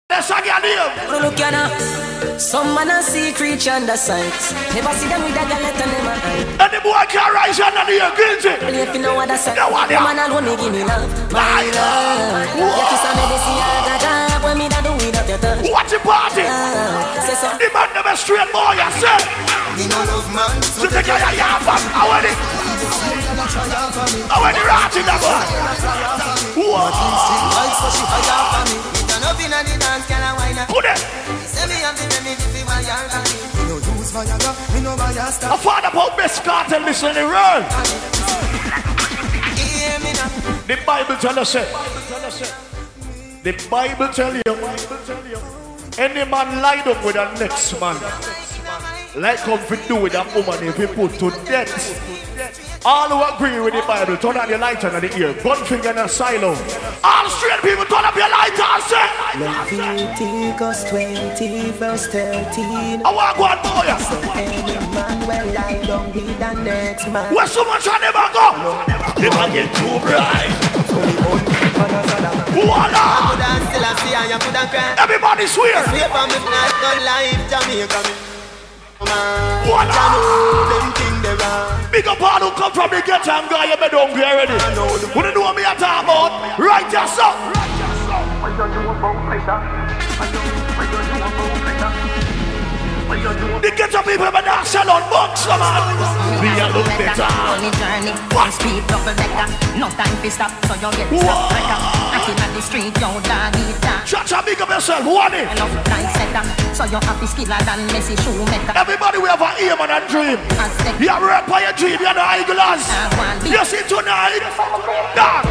Let's again here. Look at now. Some man a see creature under sight. Never see them with a galette and them eye. And the boy can rise under here, guilty. If you know what I say, no one the man alone me give me love. My love. You kiss a medicine, I got when me da do without your touch. Watch the party. Say so. The man never straight boy, I said. Me no love man. So take care of your fam. How are they? How are they rotting that boy? What? Put it. I found about Vybz Kartel listen the world. The Bible tell us it. The Bible tell you any man lie down with the next man like come to do with that woman if he put to death. All who agree with the Bible, turn on your lighter in the ear. One finger in a silo. All straight people, turn up your lighter and say Leviticus 20 verse 13. I want one boy. So any man will lie down with the next man. Where so much I never go? If I get too bright. Voila! Everybody swear. Voila! Big up all who come from the ghetto and guy, you better don't get ready. Who do you know me at talk about? Right yourself. The ghetto people but not sell on books, man. We are look better. Only journey, one speed, double decker. No time to stop, so you get stuck quicker. Acting on the street, you don't need that. Shut up, big up yourself, what it? Enough nice setter, so you have to skiller than Messi shoemaker. Everybody we have an aim and a dream. You have rap by your dream, you're the eyeglass. You see tonight? Dog.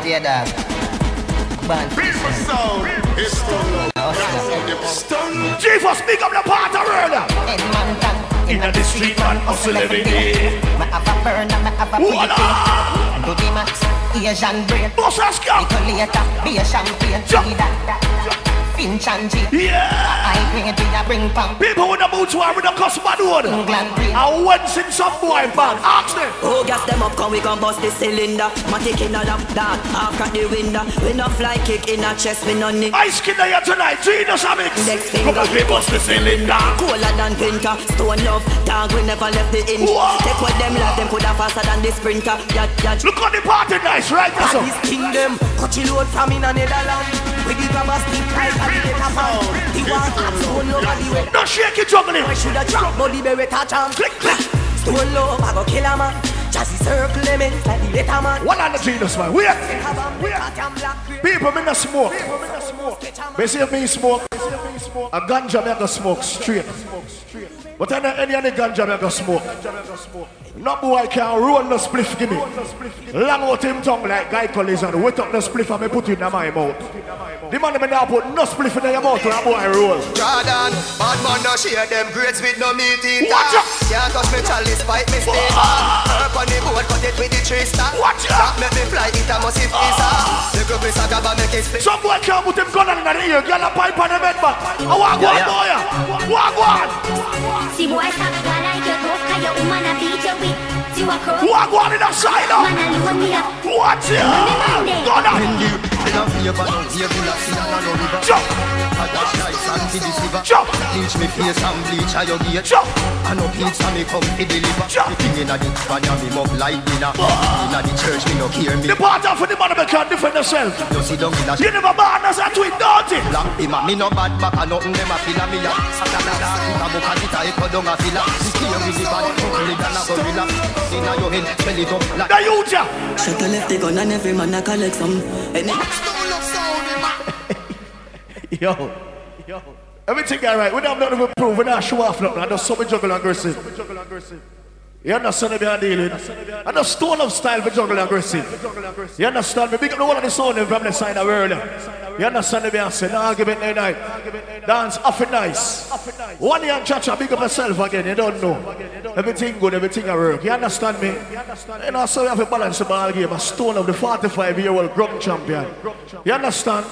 Dear dog. People sound. It's stone. Jesus, speak up the part of world. In the street man hustle every day. I have a burner, I have a pretty. Do the max, Asian brain. Boss us come. Later, be a champagne. Finch and G. Yeah. I bring it to bring pump. People with the boots are with the customer road. I went in some boy band. Ask them. Oh, gas them up, come we can bust the cylinder. Matic in a lap down, half crack the window. We no fly kick in a chest, we no need. Ice Kid here tonight, Genius Amix. Next finger, come on, we bust the cylinder. Cooler than Pinter, stone love, dog we never left the inch. Whoa. Take what them left, them put a faster than the sprinter. Yat. Look at the party nice, right? This kingdom, cut you load from in a Netherlands. With the grabber stick like a little pound. The water, stone love, the way. No shake it, juggling. I should have dropped, but the berry touch am. Click, click. Stone love, I go kill a man. Jazzy circle them in like the better man. What on the Genius man? Wait. People me no smoke. They say me smoke. A ganja me go smoke straight. But any other ganja me go smoke. No boy can roll no spliff give me. Long out him tongue like guy collision. Wet up no spliff and me put it in my mouth. The man me now put no spliff in your mouth when a boy roll. Jordan, bad man no share them grades with no meat. Watch out! Can't touch me chalice, fight me stay. Herb on the board, cut it with the tree star. Watch out! That make me fly, it a massive pizza. The group is a gaba, make it split. Some boy can't put him gun in the ear, get a pipe on the bed back. I walk one boy. Walk one. See boy stop like your coke, cause your woman a beat you with. See what crow? Walk one in the side up. Man alone me up. Watch it. Gun on. Jump. Jump. Bleach me face and bleach a your gate. Jump. I know pizza me come to deliver. Jump. The thing inna the Spaniard me mug like dinner. Inna the church me no hear me. The part of the man can defend yourself. You sit down in a You never born as a twin, don't it? black him a me no bad back a nothing dem a feel a me a. Ita boka di tai ko dong a feel a. Scare with the bad only than a gorilla. Inna your head spell it up like. The youth ya. Shut the left the gun and every man a collect some. Yo. Everything alright. We don't have nothing to prove. We don't show off nothing. I just so we juggle aggressive. You understand me I'm dealing? I just stone up style for juggle aggressive. You understand me? Big up the one of the sound from the side of the world. You understand me? I say, no argument night. Dance off it nice. One young cha-cha, big up yourself again. You don't know. Everything good, everything I work. You understand me? You know, so you have to balance the ball game. A stone of the 45-year-old grub champion. You understand?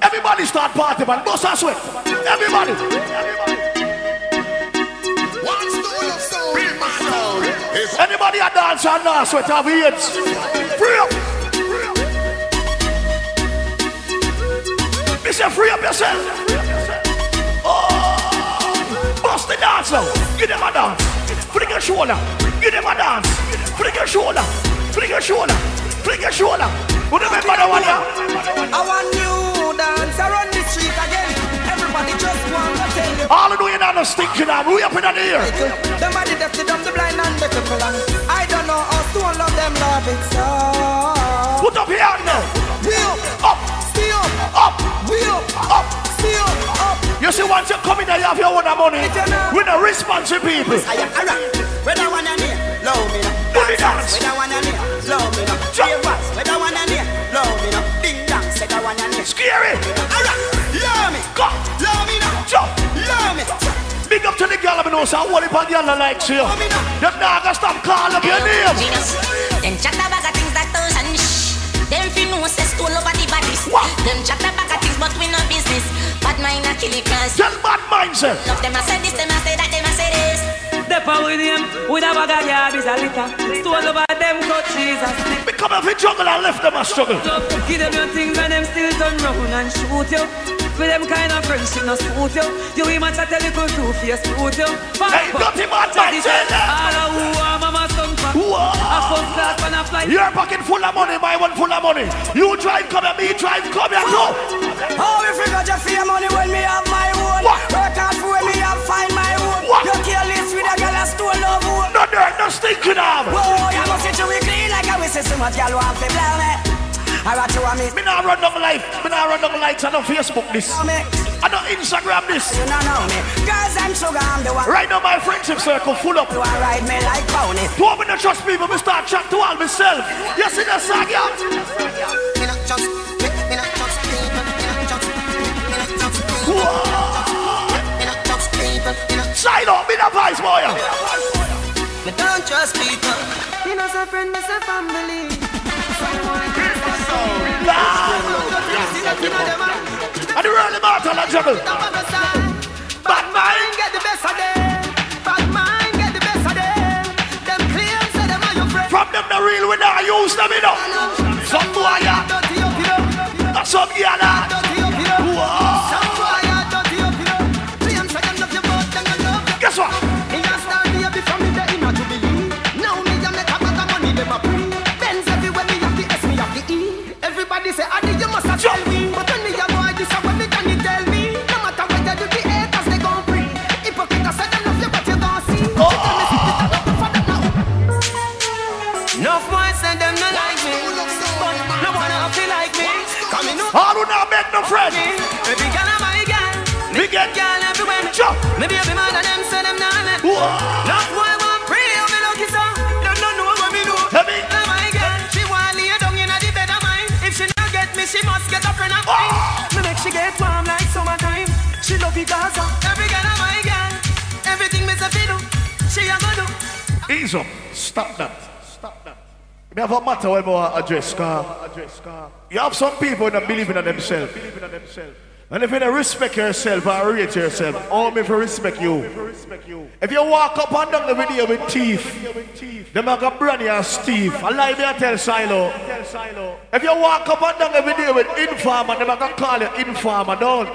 Everybody start party, man. Bust a sweat. Everybody. Anybody a dance and not sweat have hands. Free up. Mister, free up yourself. Oh, bust the dance now. Give them a dance. Flick your shoulder. Give them a dance. Flick your shoulder. Flick your shoulder. Flick your shoulder. Who remember that one here? I want new dance around the street again. Everybody just want to tell you. All of you know stinking out. We up in the ear. The body deaf, the dumb, the blind, and the cripple. I don't know how to love them, love it so. Put up here now. We up, still up, we up, still up. You see, once you come in there, you have your own money. We're not responsible people. I am around. When I want to near, love me now. Dance. When I want to near, love me now. When I want to near, love me now. Ding dong, say I want to near. Scary. Around. Love me. Go. Love me now. Jump. Love me. Big up to the girl, I know, so what if a girl likes you? Them not gonna stop calling your name. Them chat about things that doesn't shh. Them fi know say stool over the bodies. Them chat about things but we no business. Bad mind a kill it cause. Tell bad mindset. Love them a say this, them a say that, them a say this. The power with him, with a bag of yabbies a litter. Stool over them cut cheese a slip. Become a jungle and left them a struggle. Give them your things and them still turn round and shoot you. For them kind of friendship no suit you. You will match a tell you could do face suit you. Hey, dirty bad mindset. All of who are mama son for. A first class when I fly. Your pocket full of money, my one full of money. You drive, come here, me drive, come here, go. How if you got your fear money when me have my own? Work hard for when me have find my own. You careless with a girl a stole no more. No dirt, no stinking arm. Whoa, you must sit you clean like I wish so much y'all want to blow me. I got you on me. Me not run down life. Me not run down lights. I don't Facebook this. I don't Instagram this. You don't know me. Girls, I'm sugar, I'm the one. Right now my friendship circle full up. You want ride me like pony. Don't me not trust people. Me start chat to all myself. You see that song, yeah? Me not trust people. Me not trust people. Side up, me not vice boy. Me don't trust people. Me not a friend, me a family. And the early mortal and juggle. Bad mind get the best of them. Bad mind get the best of them. Them claims say them are your friends. From them the real we not use them enough. Some boy ya. That's some yada. Some boy ya dirty up you. Claims say them love you but them don't love you. Guess what? Me a star baby from me there inna to believe. Now me a make a bag of money them a free. Benz everywhere me have the S me have the E. Everybody say Adi you must have tell me. But when me a boy this a when me can you tell me. No matter what you do the haters they gon' free. Hypocrite say them love you but you don't see. Tell me see this a love for them now. Enough boys say them no like me. But no one a feel like me. Coming up. All who not make no friend. Every girl a my girl. Me get girl everywhere. Jump. Maybe every man of them say them not let. Enough boy want pray on me lucky so. Don't know what me do. Heavy. My girl, she want lay down in the bed of mine. If she not get me, she must get a friend of mine. Me make she get warm like summertime. She love it Gaza. Every girl of my girl. Everything me say fi do, she a go do. Ease up. Stop that. Stop that. Me have a matter when we address car. You have some people that believe in themselves. And if you don't respect yourself or rate yourself, all me for respect you. If you walk up and down the video with teeth, them are gonna brand you as Steve. I lie me and tell Silo. If you walk up and down the video with informer, them are gonna call you informer, don't.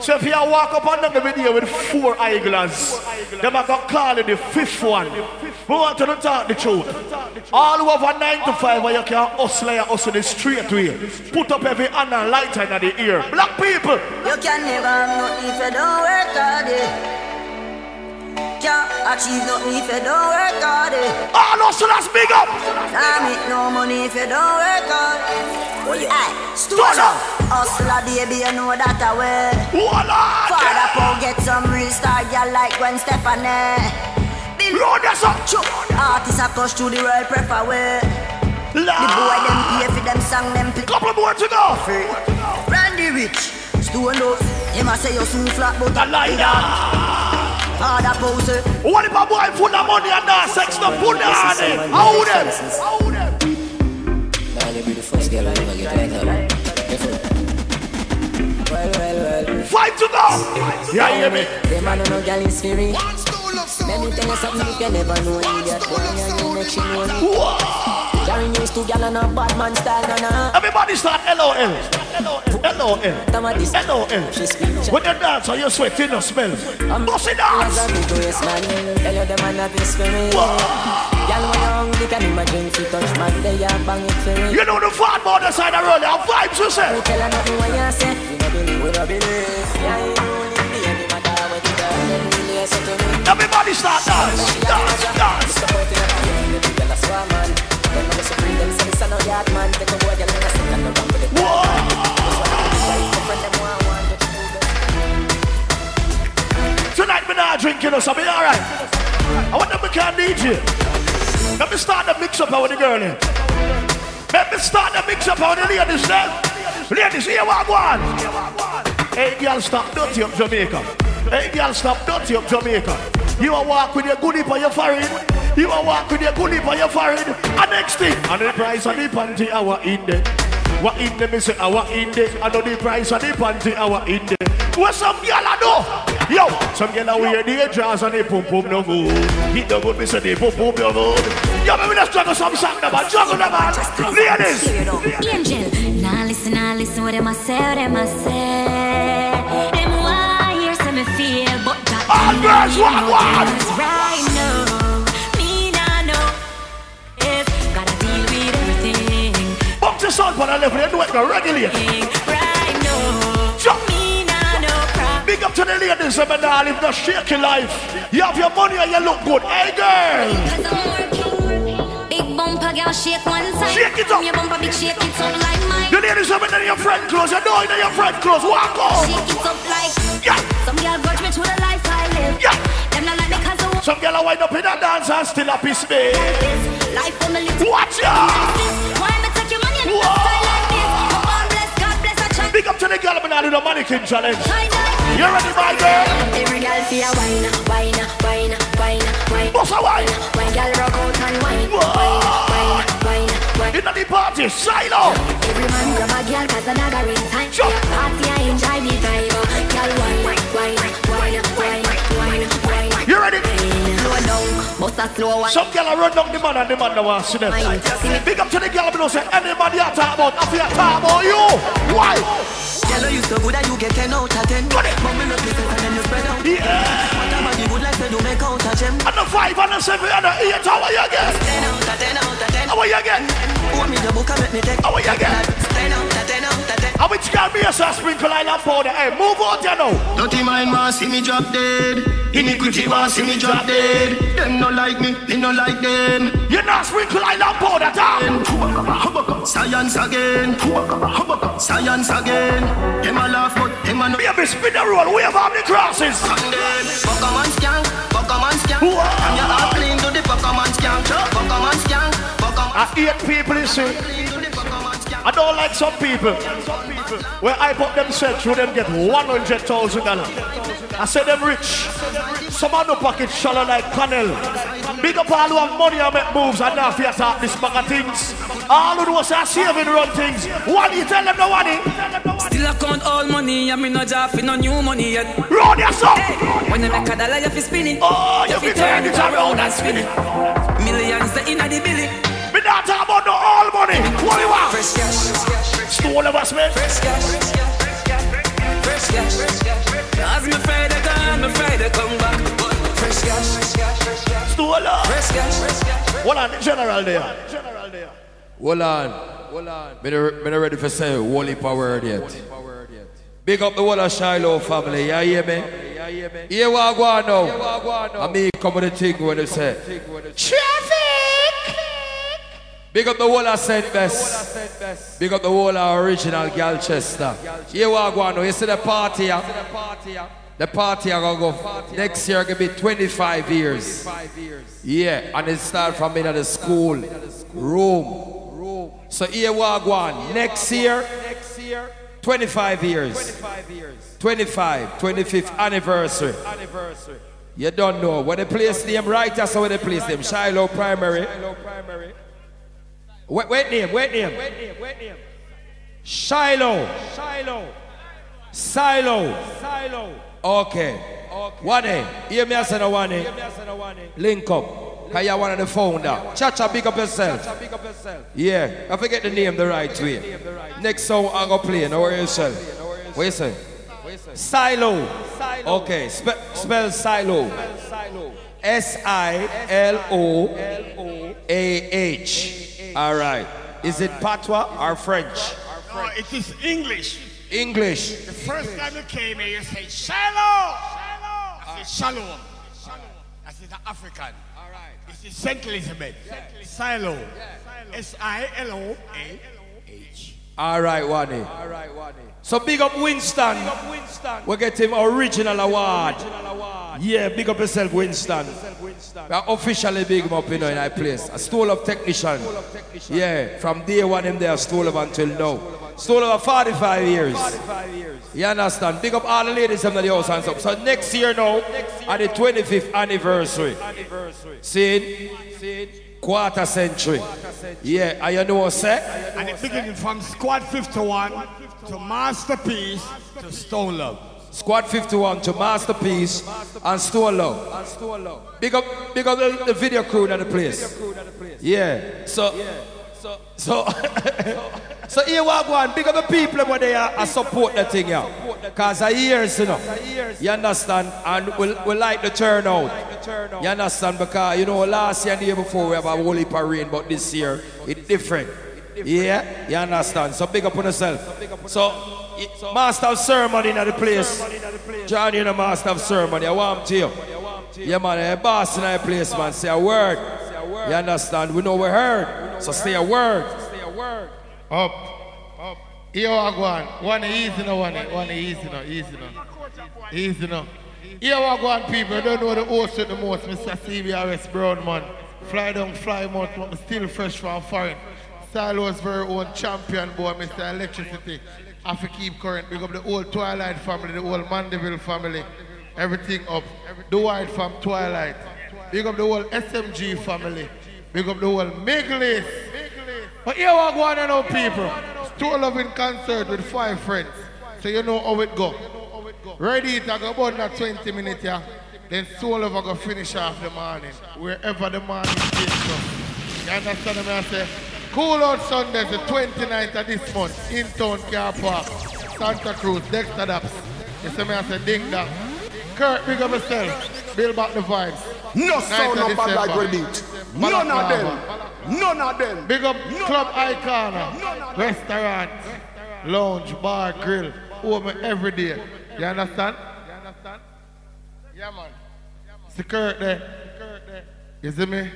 So if you walk up and down the video with 4 eyeglasses, them are gonna call you the 5th one. We want to talk the truth. All over 9 to 5 where you can hustle the straight way. Put up every hand and light in the ear. Black people. You can never have nothing if you don't work hard. Can't achieve nothing if you don't work hard. All hustlers big up. Can't make no money if you don't work hard. Hey, Stoner. Hustler baby, you know that I way. Father Paul get some real star girl like Gwen Stefani. Lord, that's up. Artists a push to the world prefer way. The boy them pay for them song them play. Couple more to go. Randy Rich. Stone up, him a say you soon flat but a liar. Harder poser. What if a boy full of money and not sex no put on it? How them? Nah, you be the first girl I ever get like that. Well. Fight to go. Yeah, you hear me? Them man no girl is free. Let me tell you something you can never know. Idiot boy, you make she know me. Carry news to gal and a bad man style, na. Everybody start LOL. LOL. When you dance, are you sweating or smell? Bust it dance. Tell you the man have his spirit. Y'all when you're hungry, can imagine if you touch man, they are bang it for me. You know the fat boy on the side of the road, have vibes, you say. Tell her nothing when you say. We don't believe. Yeah, you only be any matter when you girl, then really listen to me. Everybody start dance. Dance. Tonight we not drinking us, I'll be alright. I want them to can DJ. Let me start the mix up with the girl here. Let me start the mix up with the ladies then. Ladies, here what go on. Hey girl, stop dirty up Jamaica. Hey girl, stop dirty up Jamaica. You a walk with your goodie on your forehead. You a walk with your goodie on your forehead. And next thing, and the price of the panty, our in there. What in there, me say, our in there. I know the price of the panty, our in there. What some girl I know? Yo, some girl I wear the jazz and the pum pum no good. Hit the good, me say the pum pum no good. Yo, maybe let's juggle some song about juggle the man. Ladies. Angel, now listen what them a say, Them why hear say me feel, but that all girls want. Right now, me nah know. Yes, gotta deal with everything. Box the sun for the level, you do it now, regulate. Right now, jump. me nah know problem. Big up to the ladies, I'm not live the shaky life. You have your money and you look good. Hey girl. Cause I'm working. Big bumper, girl, shake one side. Shake it up. Your bumper, big shake it up like mine. The ladies have been in your friend clothes. You know in your friend clothes. Walk on. Shake it up like. Yeah. Some girl grudge me to the life I live. Yeah. Them not like me cause I some girl are wind up in a dance and still a piece me. life for me little. Watch ya. Why me take your money and you style like this? Come on, bless God, bless a child. Big up to the girl I'm do the mannequin challenge. You ready, my girl? Every girl feel wine. Boss a wine. Wine girl rock out and wine. In the party, silo. Every man grab a girl cause another in time. Sure. Party I enjoy the vibe. Girl wine. You ready? Slow down, bust a slow one. Some girl run down the man and the man that wants to see them. Big up to the girl who say anybody I talk about, I feel talk about you. Why? Girl, you so good that you get 10 out of 10. Mummy look yourself and then you spread out. Yeah. Whatever you good like, you make out of gem. And the 5 and the 7 and the 8, how you get? 10 out of 10. How you get? Hold me the book and let me take. How you get? 10 out of 10 out of 10. How which girl be a sprinkle island powder? Hey, move out you know. Dirty mind want see me drop dead. Iniquity want see me drop dead. Them no like me no like them. You not sprinkle island powder, Tom. Science again. Science again. Them a laugh but them a no. Baby spin the roll, wave on the crosses. Pokemon skank. And you are clean to the Pokemon skank. Pokemon skank. I hate people, you see. I don't like some people. Where I put themselves through them get $100,000. I say them rich. Some of the pocket shallow like Canel. Big up all who have money and make moves and now fear talk this bag of things. All who do is saving run things. What do you tell them no money? Still I count all money and me no job for no new money yet. Roll yourself. When you make a dollar you fi spin it. Oh, you fi turn it around and spin it. Millions the inna the billy. Me not talk about no all money. What do you want? Fresh cash. Stole of us, man. Fresh cash. Cause me Friday gone, me Friday come back. Fresh cash. Stole of. Fresh cash. Hold on, the general there. Hold on. Me not ready for say holy power yet. Big up the whole of Shiloh family, you hear me? Here we go now. I mean, come with the thing when they say traffic. Big up the whole of St. Bess. Big up the whole of original Galchester. Here we go now. You see the party? The party are gonna go next year. Gonna be 25 years. Yeah, and it start from in the school room. So here we go on. Next year, 25 years. 25th anniversary. You don't know what the place name right? That's how the place name. Shiloh Primary. Wait name. Shiloh. Silo. Okay. One name. Hear me as a one name. Link up. Cause you're one of the founder. Cha-cha, big up yourself. Yeah, I forget the name the right way. Next song I'm gonna play. Now where you say? What you say? Silo. Okay, spell silo. S-I-L-O-A-H. All right. Is it patois or French? No, it is English. English. The first time you came here, you said shalom. I said shalom. I said the African. All right. This is St. Elizabeth. Silo. S-I-L-O-A-H. All right, Wani. So big up Winston. We get him original award. Yeah, big up yourself, Winston. We are officially big him up in our place. A stole of technician. Yeah, from day one him there, stole of until now. Stole over 45 years. You understand? Big up all the ladies in the house and stuff. So next year now, at the 25th anniversary. See it? Quarter century. Yeah, and you know what I say? And it's beginning from Squad 51 to Masterpiece to Stone Love. Squad 51 to Masterpiece and Stone Love. Big up the video crew in the place. Yeah. So here we go and big up the people when they are support the thing here. Because of years, you know. You understand? And we like the turnout. You understand? Because, you know, last year and the year before we have a whole heap of rain, but this year it's different. Yeah? You understand? So big up on yourself. So, master of ceremony in the place. Johnny, you know, master of ceremony. I want to you. Yeah, man, a boss in the place, man. Say a word. You understand? We know we heard. So say a word. Up. Here I go on. One easy now. Here I go on, people. I don't know the host with the most. Mr. CBRS Brown, man. Fly down, fly out, but still fresh from foreign. Silo's very own champion, boy, Mr. Electricity. I have to keep current. Big up the whole Twilight family, the whole Mandeville family. Everything up. The White from Twilight. Big up the whole SMG family. Big up the whole Miglis. But here we go on now, people. Stone Love in concert with 5 friends. So you know how it go. Ready, it I go about that 20 minutes here. Then Stone Love I go finish off the morning. Wherever the morning is. You understand what I say? Cool Out Sundays, the 29th of this month. In town, Car Park, Santa Cruz, Dexter Daps. You see me I say ding dong. Kurt, big up yourself. Build back the vibes. No sound of bad like Reddit. None of them. None of them. Big up Club Icona, restaurant, lounge, bar, grill, open every day. You understand? Yeah, man. See Kurt there. You see me?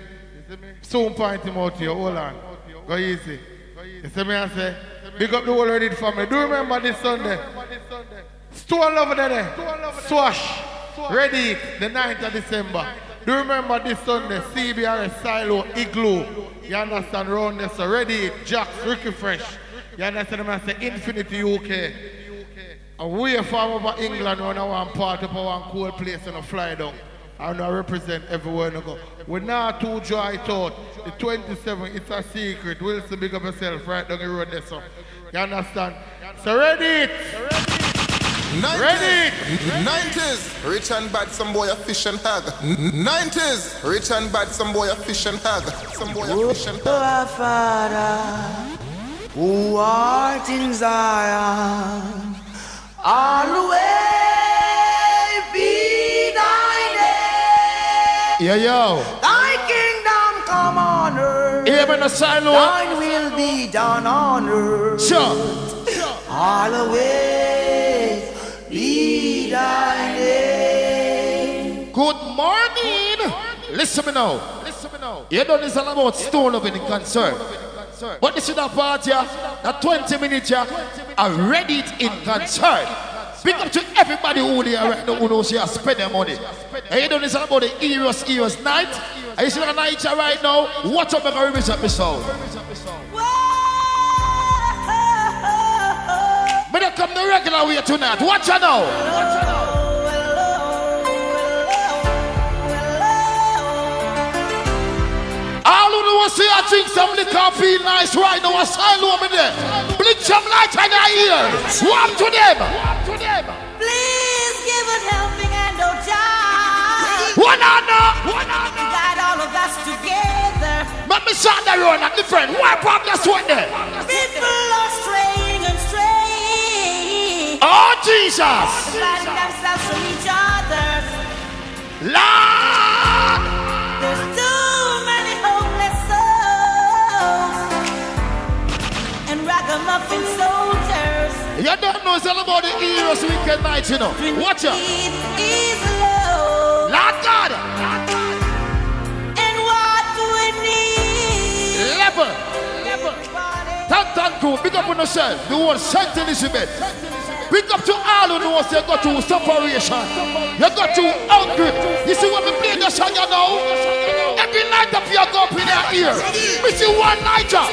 Soon point him out here. Hold on. Go easy. You see me I say? Big up the whole Reddit family. Do you remember this Sunday? Stone Love there. Swash. Ready the 9th of December. Do you remember this Sunday? CBRS, Silo, Igloo. You understand? Round there. So Ready, Jax, Ricky Fresh. You understand? I say Infinity UK. And we are from over England when I want part of one cool place and I fly down. And I represent everywhere I go. We're not too dry thought. The 27th, it's a secret. Wilson, big up yourself right down the road there. So you understand? So Ready. 90s, rich and bad, some boy a fish and hag. 90s, rich and bad, some boy a fish and hag. Some boy a fish and hag. Our Father, who art in Zion, always be thy name. Yeah, yo. Thy kingdom come on earth. Even a silo. Thine will be done on earth. Sure. Always be thy name. Good morning. Listen me now. You know this all about Stone Love in the concert. But this is the part here, that 20 minutes here, I ready it in concert. Big up to everybody who they are right now who knows you spend their money. And you know this all about the Eros night. And you see the night here right now, watch up and remix up my sound. But they come the regular way tonight. Watch out now. All who know see I drink some liquor feel nice right now. Asylum in there. Blink some light in their ears. Warm to them. Please give a helping hand, oh child. One on. Guide all of us me start the road at the friend. Wipe up that sweat there. People are straying and straying. Oh, Jesus. Dividing themselves from each other. Lord. There's too many hopeless souls and ragamuffin soldiers. You don't know it's all about the heroes weekend night, you know. Watch out. Is low. Lord God. And what we need. Level. Thank you. Big up on yourself. The whole St. Elizabeth. Big up to all who knows you got to separation. You got to hungry. You see what we play the song you know? Every night up you go up in their ear. We see one nighter.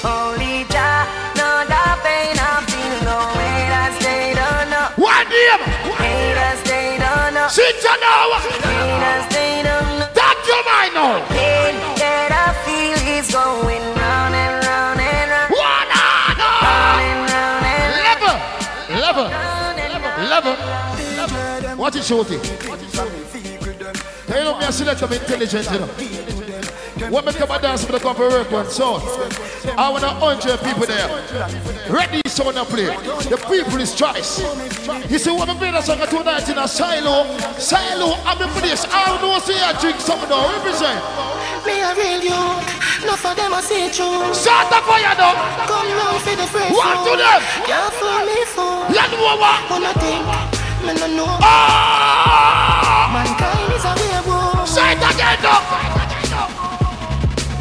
Only Jah know the pain I feel. No way that stay done up. One name. Way that stay done up. Sit down. Way that stay done up. That you might know. Pain that I feel is going round and round and round. One on. Level. What is shorty? Tell me I select them intelligent, you know. When we come and dance with the cover work one sound, I want 100 people there. Ready sound to play. The people is choice. You see what we play that song tonight in a silo. I'm in place. I know see I drink something now. Represent. Me a real you. No for them I see through. Shut the fire down. Come round for the friends. What to them? Can't fool me for. You know what? One of them. Me no know. Mankind is a werewolf. Say it again, dog.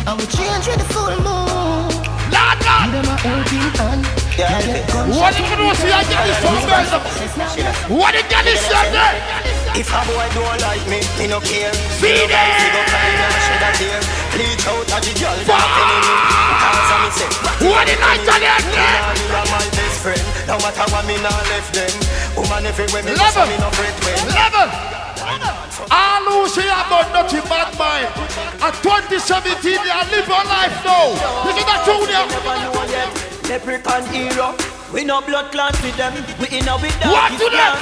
I will change with the full moon. Lord God. Them a helping hand. What if you don't see I get this from birds? What if you get this from there? If a boy don't like me, me no care. Feed it! Bleach out of the girl, they're telling me. Because of me say, what did I tell you? you are my best friend. No matter what me not left them. Woman everywhere me go, me no fret when. Level! All who say about nothing bad mind. At 2017, they are living a life now. This is not true there. Leprechaun hero. We no blood clots with them. We in a with them. What to them?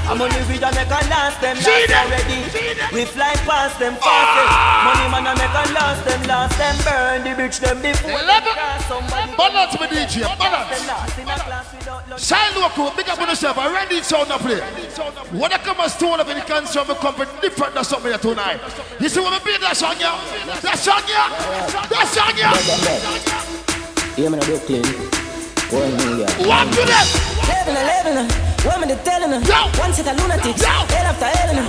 I'm only with them, make a last them. See them. Already. We fly past them fast. Money man a make a last them. Burn the bitch them before. Balance with DJ, balance. Shine local, big up on yourself. I ready to sound up play. When I come and stone up in the cancer, I come different than something tonight. You see what I mean? That song here? That song here? That song here? Yeah, man, Brooklyn. What to them? Living, woman they telling her. One set of lunatics, head after Eleanor.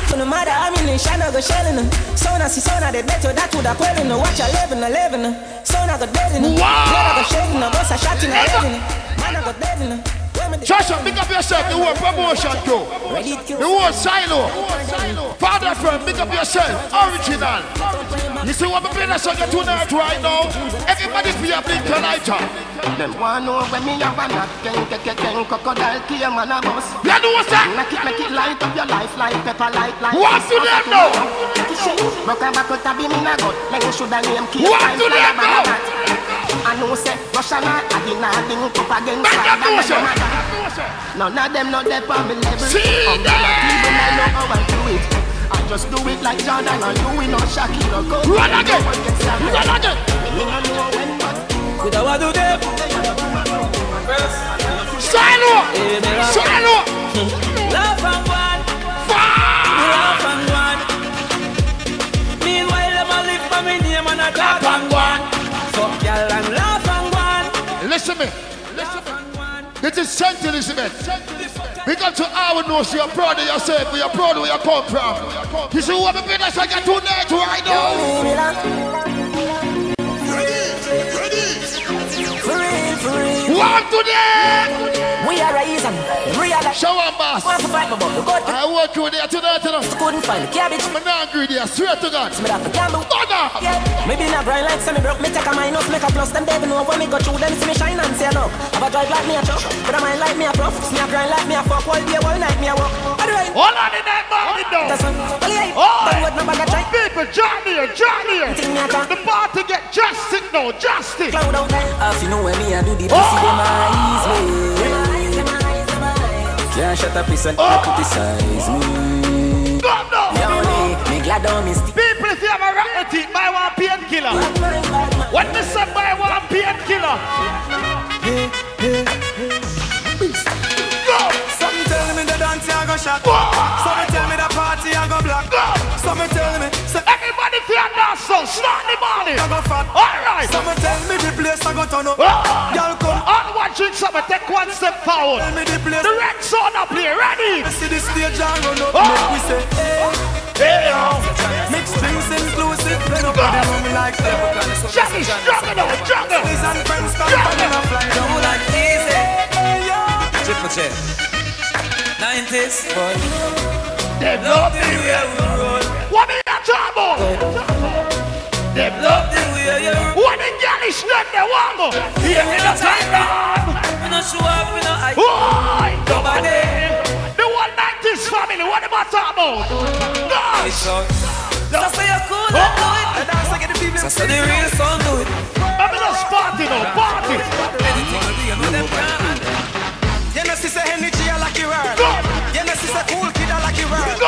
So no matter how many Shana go shelling her. Sona si sona they better that would have quelling her. Watch her living her. Sona go dead in her. Blood go shaking her, boss a shot in her head in her. Man I go dead in her. Joshua, pick up yourself, the whole promotion crew. The whole silo. Father friend, pick up yourself. Original. You see what we play that song tonight right now? Everybody be a blink lighter. Them want know when me have a knock. Crocodile came and a bus. You know what's that? Make it light up your life like pepper light. What do them know? Rock a back out a beam in a gut. Like you should have named Kate. What do them know? I know say Russia not a dinner thing up against none of them not there on me level. I'm gonna even I know how I do it. I just do it like Jordan or you in no Shakira. Run again! Run again! With a what do them? Silo! Silo! Love and one. Love and one. Meanwhile, them a live for me name and a talk and one. Fuck y'all and laugh and one. Listen me. This is St. Elizabeth. Because to our knows you're proud of yourself, you're proud of where you come from. You see what we been as I get tonight right now. One to them! We are raising, realize. Show up, boss. I walk through there tonight, you know. Couldn't find the cabbage. I'm not angry there, swear to God. Maybe not grind like semi broke. Me take a minus, make a plus. Them they know when me go through them, see me shine and say look. Have a drive like me a truck, but I mind like me a prof. See a grind like me a fuck, all day, all night me a walk. Hold on in that morning though. People, join here. The party get justice now, justice. If you know where me I do the pussy, them eyes me. Can't shut up, listen, criticize me. No. Me glad on me stick. People, if you have a rocket team, buy one paint painkiller. When me say buy one painkiller. Some tell me the dance I go shot. Some tell me the party I go black. Some tell me everybody feel dance so start the morning. I go fat. Alright. Some tell me the place I go turn up. Y'all come. All watching something take one step forward. Tell me the place. The red zone up here, ready? I see the stage and run up. Make we say hey, mixed drinks inclusive. Then nobody run me like Juggle, juggle, juggle. Friends and friends come and I fly down like easy. Triple check. 90s, boy. Them love the way we roll. What me a talk about? Them love the way you roll. What the girl is not the one go? Here in the time down. We no show up, we no hide. Why? Nobody. The 190s family, what am I talking about? Gosh. That's why you're cool and do it. That's why the real song do it. I'm in a party now, party. You know, sister energy, I like your word. You know, sister cool kid, I like your word.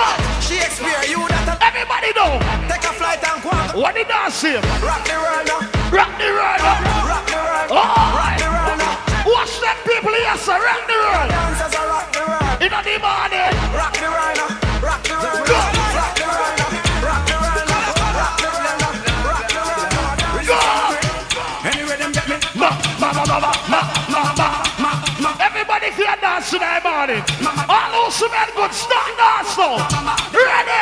Shakespeare, you that. Everybody know. Take a flight and go on. What did I say? Rock the world now. Rock the world now. Rock the world. Rock the world now. Watch them people here, so rock the world. Dancers are rock the world. In the morning. Rock the world now. Rock the world. Rock the world now. Rock the world now. Rock the world now. Rock the world now. Anyway, them get me. Everybody feel dance tonight morning. All those men good start dance now. Ready?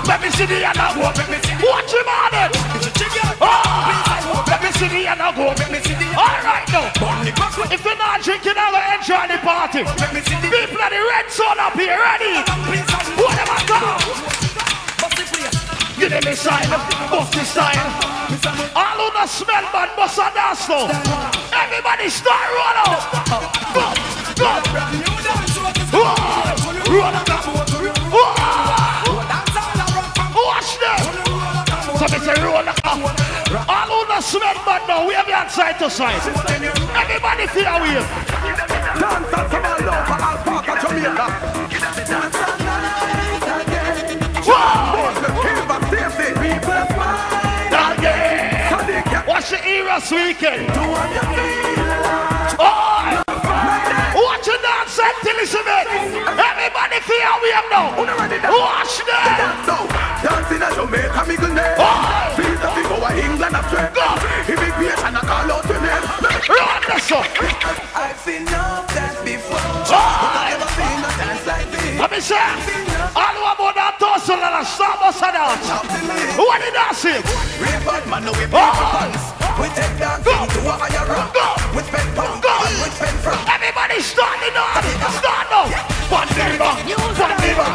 Let me see the other go. Watch him on it. Let me see the other go. Alright now. If you're not drinking, I'll enjoy the party. People at the red zone up here. Ready? What am I doing? Give them a sign, bust the style. All who not smell bad, bust a dance now. Everybody start roll out. Go, go. Roll out. Watch them. So they say roll out. All who not smell bad now, we have you on side to side. Everybody feel a wave. Dance from all over Alpaca, Jamaica. Watch the Eras weekend. Oh! Watch the dance until it's a bit. Everybody feel how we have now. Watch them. Dancing at Jamaica, me good name. Feel the people of England of trade. Immigration, I call out your name. Run this up. I've seen enough dance before. But I've never seen a dance like this. Let me say, all about that tussle and a stop us and dance. What did I say? Real bad man, no we play for pants. We take dancing to a higher rock. With pen pump, with pen front. Everybody start the dance. Start now. One neighbor, one neighbor.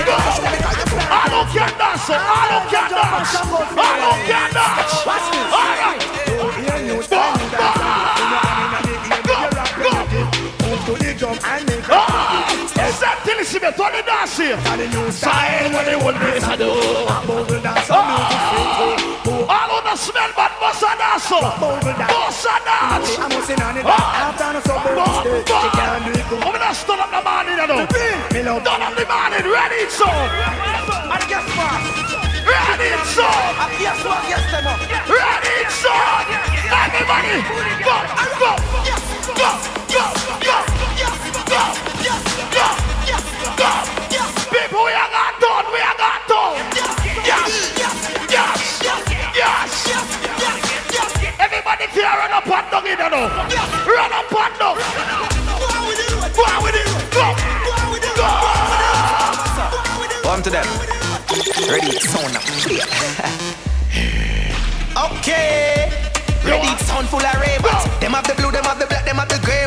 I don't care dance, I don't care dance. I don't care dance. All right. Exactly, listen to the dance here. Sign what they want place to do. All of the smell bad bossa dance. Bossa dance. I'm gonna start up the morning, you know. Start up the morning, ready, so. Ready, so. Ready, so. Everybody, go, go, go, go, go, go, go, go, go. People, we are got done, we are got done. Yes, yes, yes. Everybody here, run up and down, you know. Run up and down. Go on with it, go. Welcome to them. Ready, sound up. Okay. Ready, sound full of ravens. Them have the blue, them have the black, them have the grey.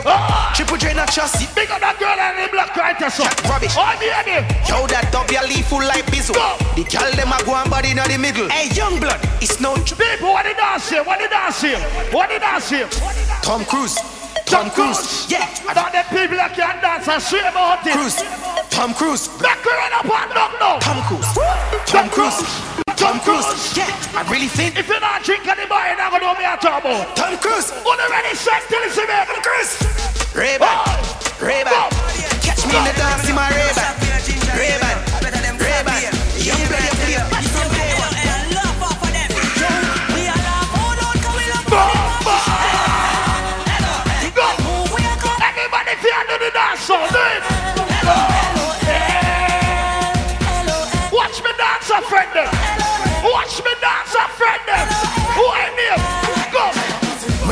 Triple J not trust it. Big up that girl and the black writer, so. Rubbish. Oh, yeah. Yo, that W leaf full like Bizzle. The girl them a go on body in the middle. Hey, young blood, it's no people, what did I say? What did I say? What did I say? Tom Cruise. Tom Cruise. Yeah. I thought the people that can dance and swim about it. Cruise. Tom Cruise. Back around up and down now. Tom Cruise. Tom Cruise. Tom Cruise. Yeah, I really think. If you're not drinking anymore, you're not going to know me at all about. Tom Cruise. Already set till it's a bit. Tom Cruise. Ray-Ban. Ray-Ban. Catch me in the dance in my Ray-Ban. Ray-Ban. Ray-Ban. Young blood, you play.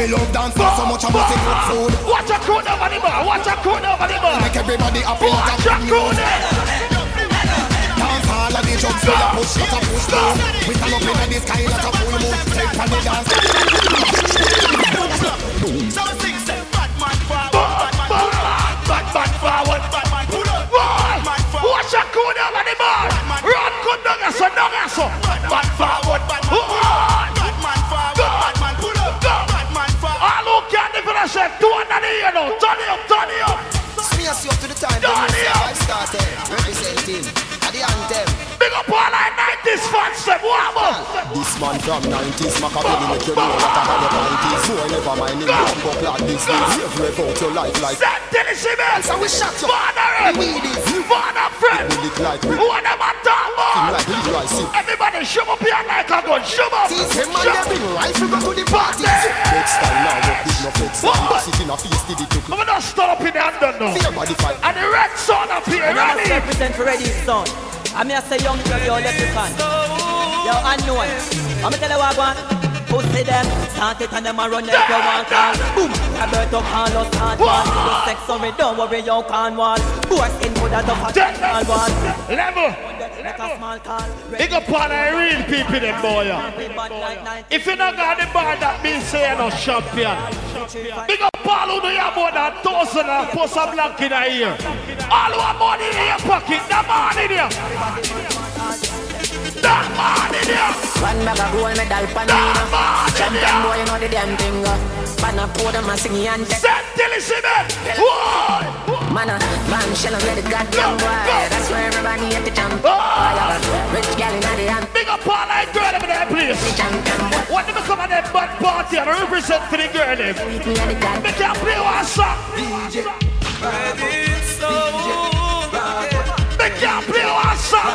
Me love dance so much I must eat good food. Watch a crew over the bar, watch a crew over the bar. Make everybody happy. Watch a crew there. Dance all of the jobs, we a push it, a push down. We stand up in the sky like a full moon. Take on the dance. So sing, say, bad man forward, bad man forward, bad man pull up, bad man forward. Watch a crew over the bar. Run, good, don't get so, don't get so. Bad forward, bad man forward, bad man pull up, bad man forward. All who can't even say, do another year now. Turn it up, turn it up. See us up to the time. Turn it up. Started representing the anthem. Big up all like 90s fans, them warm up. This man from 90s, Machiavelli make you know what I had the 90s. So I never mind in the bump like this. You've rev out your life like that. Tennessee, so we shut you. Father, Father, friend. We look like we. What am I talking about? Like Leroy C. Everybody shove up here like a gun, shove up. See, him man, they bring rifle go to the party. Next time now, what big no flex. Sit in a feast, did it took. I'm gonna stop in the under now. And the red sun up here, ready? Represent for ready, son. I'm here say young girl, yo, let me can. Yo, unknown. I'm gonna tell you what I want. Pussy them, start it and them a run like you want all. Boom, Roberto Carlos can't one. You sex sorry, don't worry, you can't one. Boy, skin put that up at the one. Level. Big up on the real people, them boy. If you not got the bar, that means say you're no champion. Big up all who do you more than 1,000 and put some blank in a ear. All who have money in your pocket, that money there. That money there. One bag of gold medal pan me. Champion boy, you know the damn thing. Pan a pour them a sing and take. Set till it's in it. Man, shell on the goddamn boy. That's where everybody at the champ. Rich gal in the hand. Big up all like girl in that place. When they come at that bad party and represent for the girl them. They can't play one song. They can't play one song.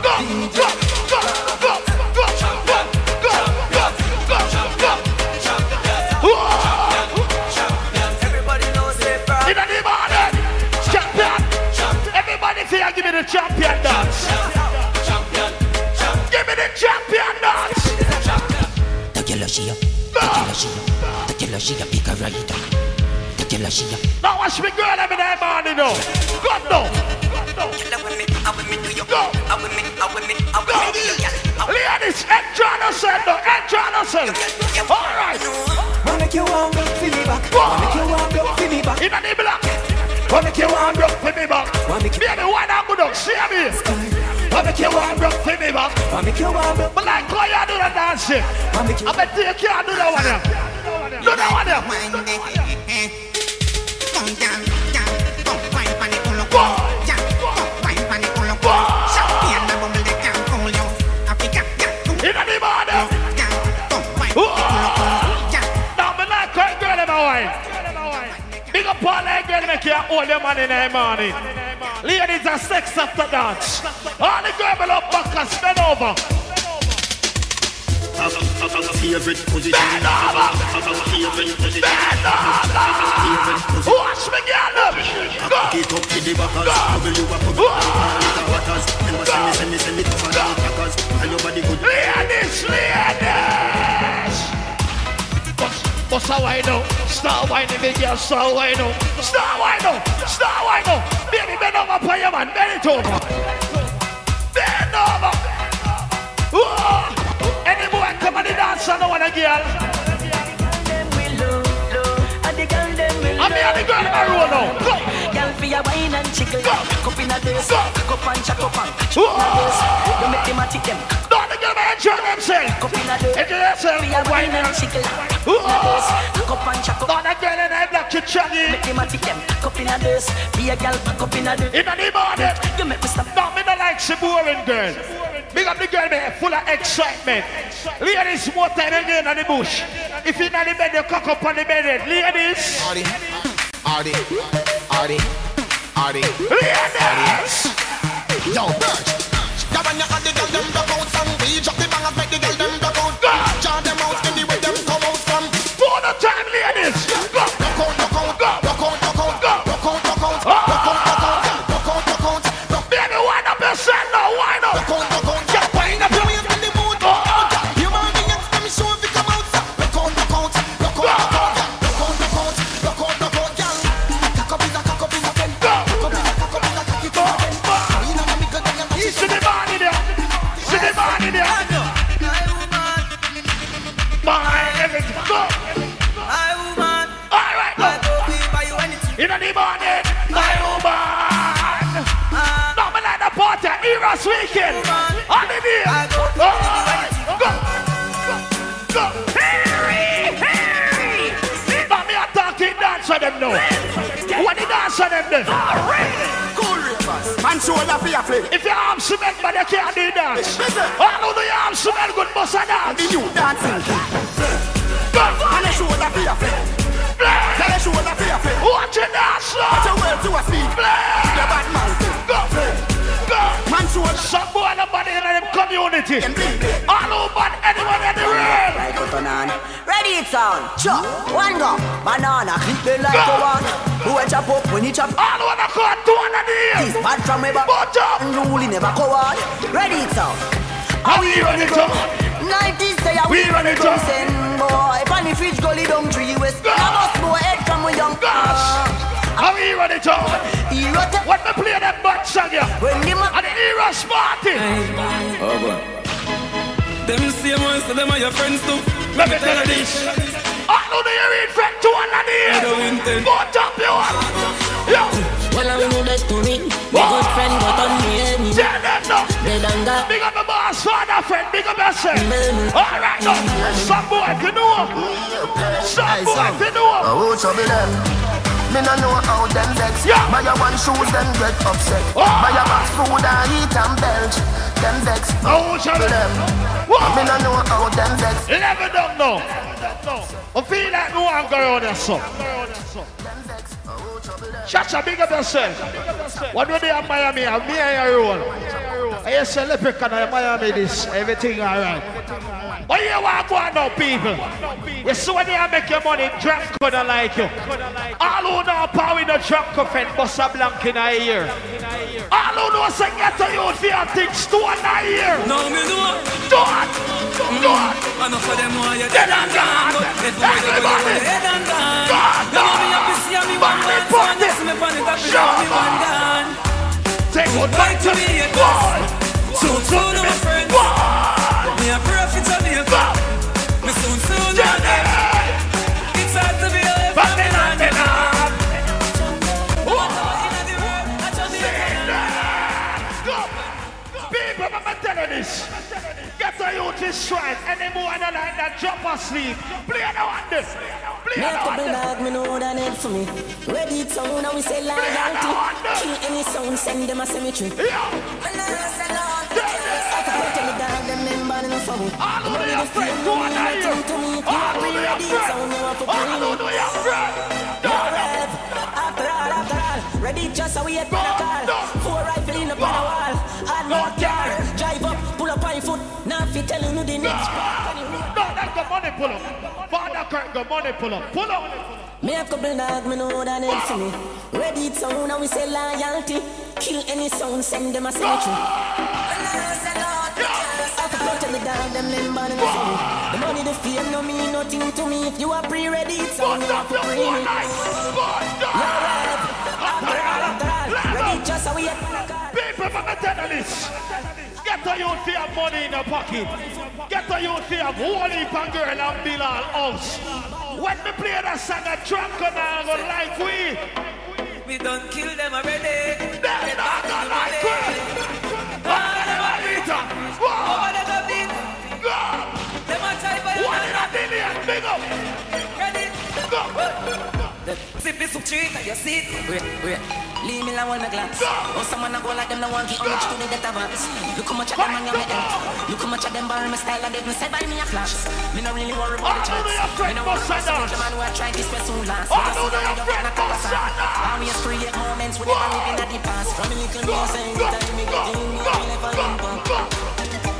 Go, go, go, go, go, go, go, go, go, go. Everybody knows it, bro. In the morning, champion. Everybody say, give me the champion dance. Give me the champion dance. Now watch me girl every day morning now. Go now. Go. Ladies, enjoy yourself now. Enjoy yourself. All right. Wanna make you warm up, feel me back. Wanna make you warm up, feel me back. In the block. Wanna make you warm up, feel me back. Baby, why not go down? See me. Wanna make you warm up, feel me back. Wanna make you warm up. But like how you do the dancing. I bet you can't do that one there. Do that one there. Big up all that girl make you hold your man in the morning. Ladies are sex after dance. All the girl will up back and spin over. Favorite position. Bend over. Bend over. Watch me girl up. Go. Get up to the backers. Bubble you up. Ladies. What's how I know? Start whining, big girl, start whining. Start whining. Baby, bend over for your man, bend it over. Bend over. Any boy come on the dance, I know what a girl. I'm here, the girl in my room now. Go. Girl, for your wine and chickle. Cup in a this, cup and chuck up and chuck in a this. You make them a tick them. Don't the girl enjoy themselves. Cup in a this, enjoy yourself. for your wine and chickle. Cup and chuck up. Don't the girl in a black you chuggy. Make them a tick them. Cup in a this, be a girl, cup in a this. In the morning. You make me stop. No, me not like she boring girl. Big up the girl, me full of excitement. Ladies, more time again on the bush. If you're not in the bed, you cock up on the bed. Ladies. Ladies. Yo, Birch. Gavin, you had the girl them back out from. We drop the bang and make the girl them back out. Jar them out anywhere them come out from. For the time, ladies. Go. Baby, wind up yourself now, wind up. Just wind up your waist on the moon. You want to get them show if you come out. this weekend. On the day. Go. Harry. But me a talking dance on them now. What the dance on them then? Cool ravers. Man shoulder for your flip. If your arms cement, but you can't do dance. All of the arms cement, good boss a dance. The new dancing king. Man a shoulder for your flip. Tell a shoulder for your flip. Watch your dance. Watch your words to a speed. The bad mountain. Go. Man shoulder. Some boy nobody in them community. All over anyone in the world. Right out on. Ready it sound. Chop. One go. Banana. Clip the like a one. Who a chop up when he chop. All over the court. 2 on the day. This bad from ever. Unruly never coward. Ready it sound. How we run it up? 90s say we run it up. Boy, funny fish gully down 3 west. Now boy head from a young How we run it up? When we play that bad song here, and the Eros party. Oh boy. Them same ones, so them are your friends too. Let me tell you this. I know they are in friend 2 on the day. Go top you up. Yo. Well, I know that to me. My good friend got on me. Tell them no. Big up the boss, father friend, big up yourself. Alright now. Some boy can do it. Some boy can do it. Oh, trouble them. Me no know how them vex. Buy a one shoes, them get upset. Buy a box food and eat and belch. Them vex. Oh, trouble them. Me no know how them vex. You never don't know. I feel like no one go around there, so. Chacha, big up yourself. What do they have Miami? I'm me and your own. I say, Leprechaun and Miami this. Everything alright. But you want to go on now, people. You see when you make your money, drop couldn't like you. All who know power in the drop coffin, bust a blank in a year. All who know say get to you for your things, 2 in a year. No, me know. Do it. Enough of them who are dead and gone. Everybody. Dead and gone. Now me up to see me one man. So I next me on the top of me one gone. Say goodbye to me. Soon, my friend. Me a prophet of Jamaica. Me soon, it's hard to be alive. But me not. People, I'm telling this. Get a youth this shrine. Anyone like that drop asleep. Play the one this. Play the one this. Me know that need for me. Ready to sound and we say loyalty. Kill any sound, send them a cemetery. Ready just how we had call. 4 rifle in the wall. Hard not car. Drive up, pull up on your foot. Now if you telling you the next. No, that's the money pull up. Father Kirk, the money pull up. Pull up. Me have couple dog, me know that need for me. Ready to sound and we say loyalty. Kill any sound, send them a cemetery. Tell the dog, them member in the phone. The money, the fame, no mean nothing to me. If you are pre-ready, it's on you have to bring it. Ready just how we had people, I'm telling this. Get a youth to have money in your pocket. Get a youth to have whole heap of girl and Bilal house. When we play that song, a drunk and I go like we don't kill them already. They're not gonna like we. Big up. Ready? Go. Sip this up street and you see it. Wait. Leave me alone, my glass. Oh, someone a go like them, no one get how much to the get advance. Look how much of them on your head. Look how much of them borrow my style and they say buy me a flash. Me no really worry about the chance. Me no worry about the man who I try this way soon last. Me just see them in a cover song. Always create moments with them living at the past. From a little girl saying the time me get in, me never impact.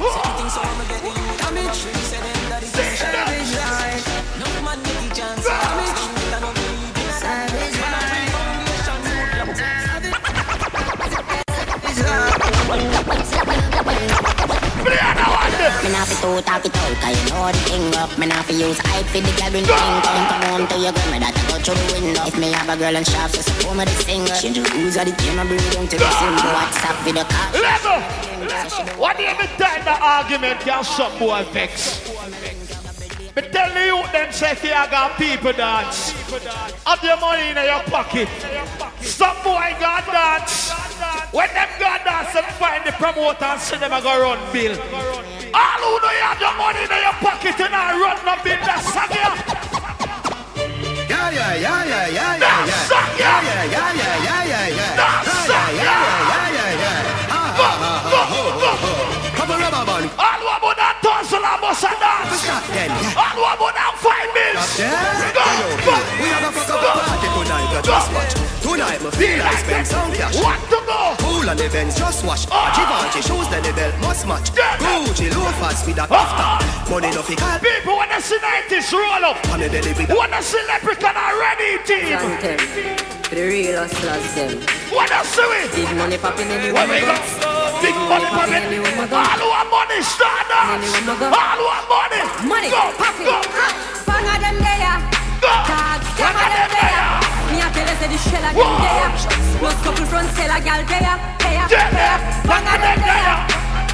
Something so I'm getting you. I'm in tree, say them that it's a savage life. No man get the chance. I'm in tree, I don't believe in savage life. Me not fi to talk it out, cause you know the thing up. Me not fi use hype for the girl in the thing. Come home to your girl, me that I go through the window. If me have a girl and shop, so support me the singer. Change the rules of the game, I bring them to the symbol. WhatsApp video call. Level! What do you mean time the argument can some boy vex? Me tell you them say if you got people dance, have your money in your pocket. Some boy got dance. When them got dance, them find the promoter and see them a go run bill. All who know you have your money in your pocket and I run no bill, that's Sagia. Yeah. That's Sagia. Have a rubber band. All who about that tussle and bust and dance. All who about that 5 minutes. We have a fuck up party tonight, but just watch. Tonight, me feel like spend some cash. What to go? Pool and events, just watch. Givenchy shoes, then the belt must match. Gucci loafers with a after. Money no fi call. People wanna see 90s roll up. Wanna see Leprechaun already, team. The real hustlers them. Wanna see it? Big money popping anywhere we go. Big money popping. All who have money start dance. All who have money. Money popping. Bang of them there. Cards, bang of them there. Me a tell you say the shell of them there. Plus couple front sell a gal there. Bang of them there.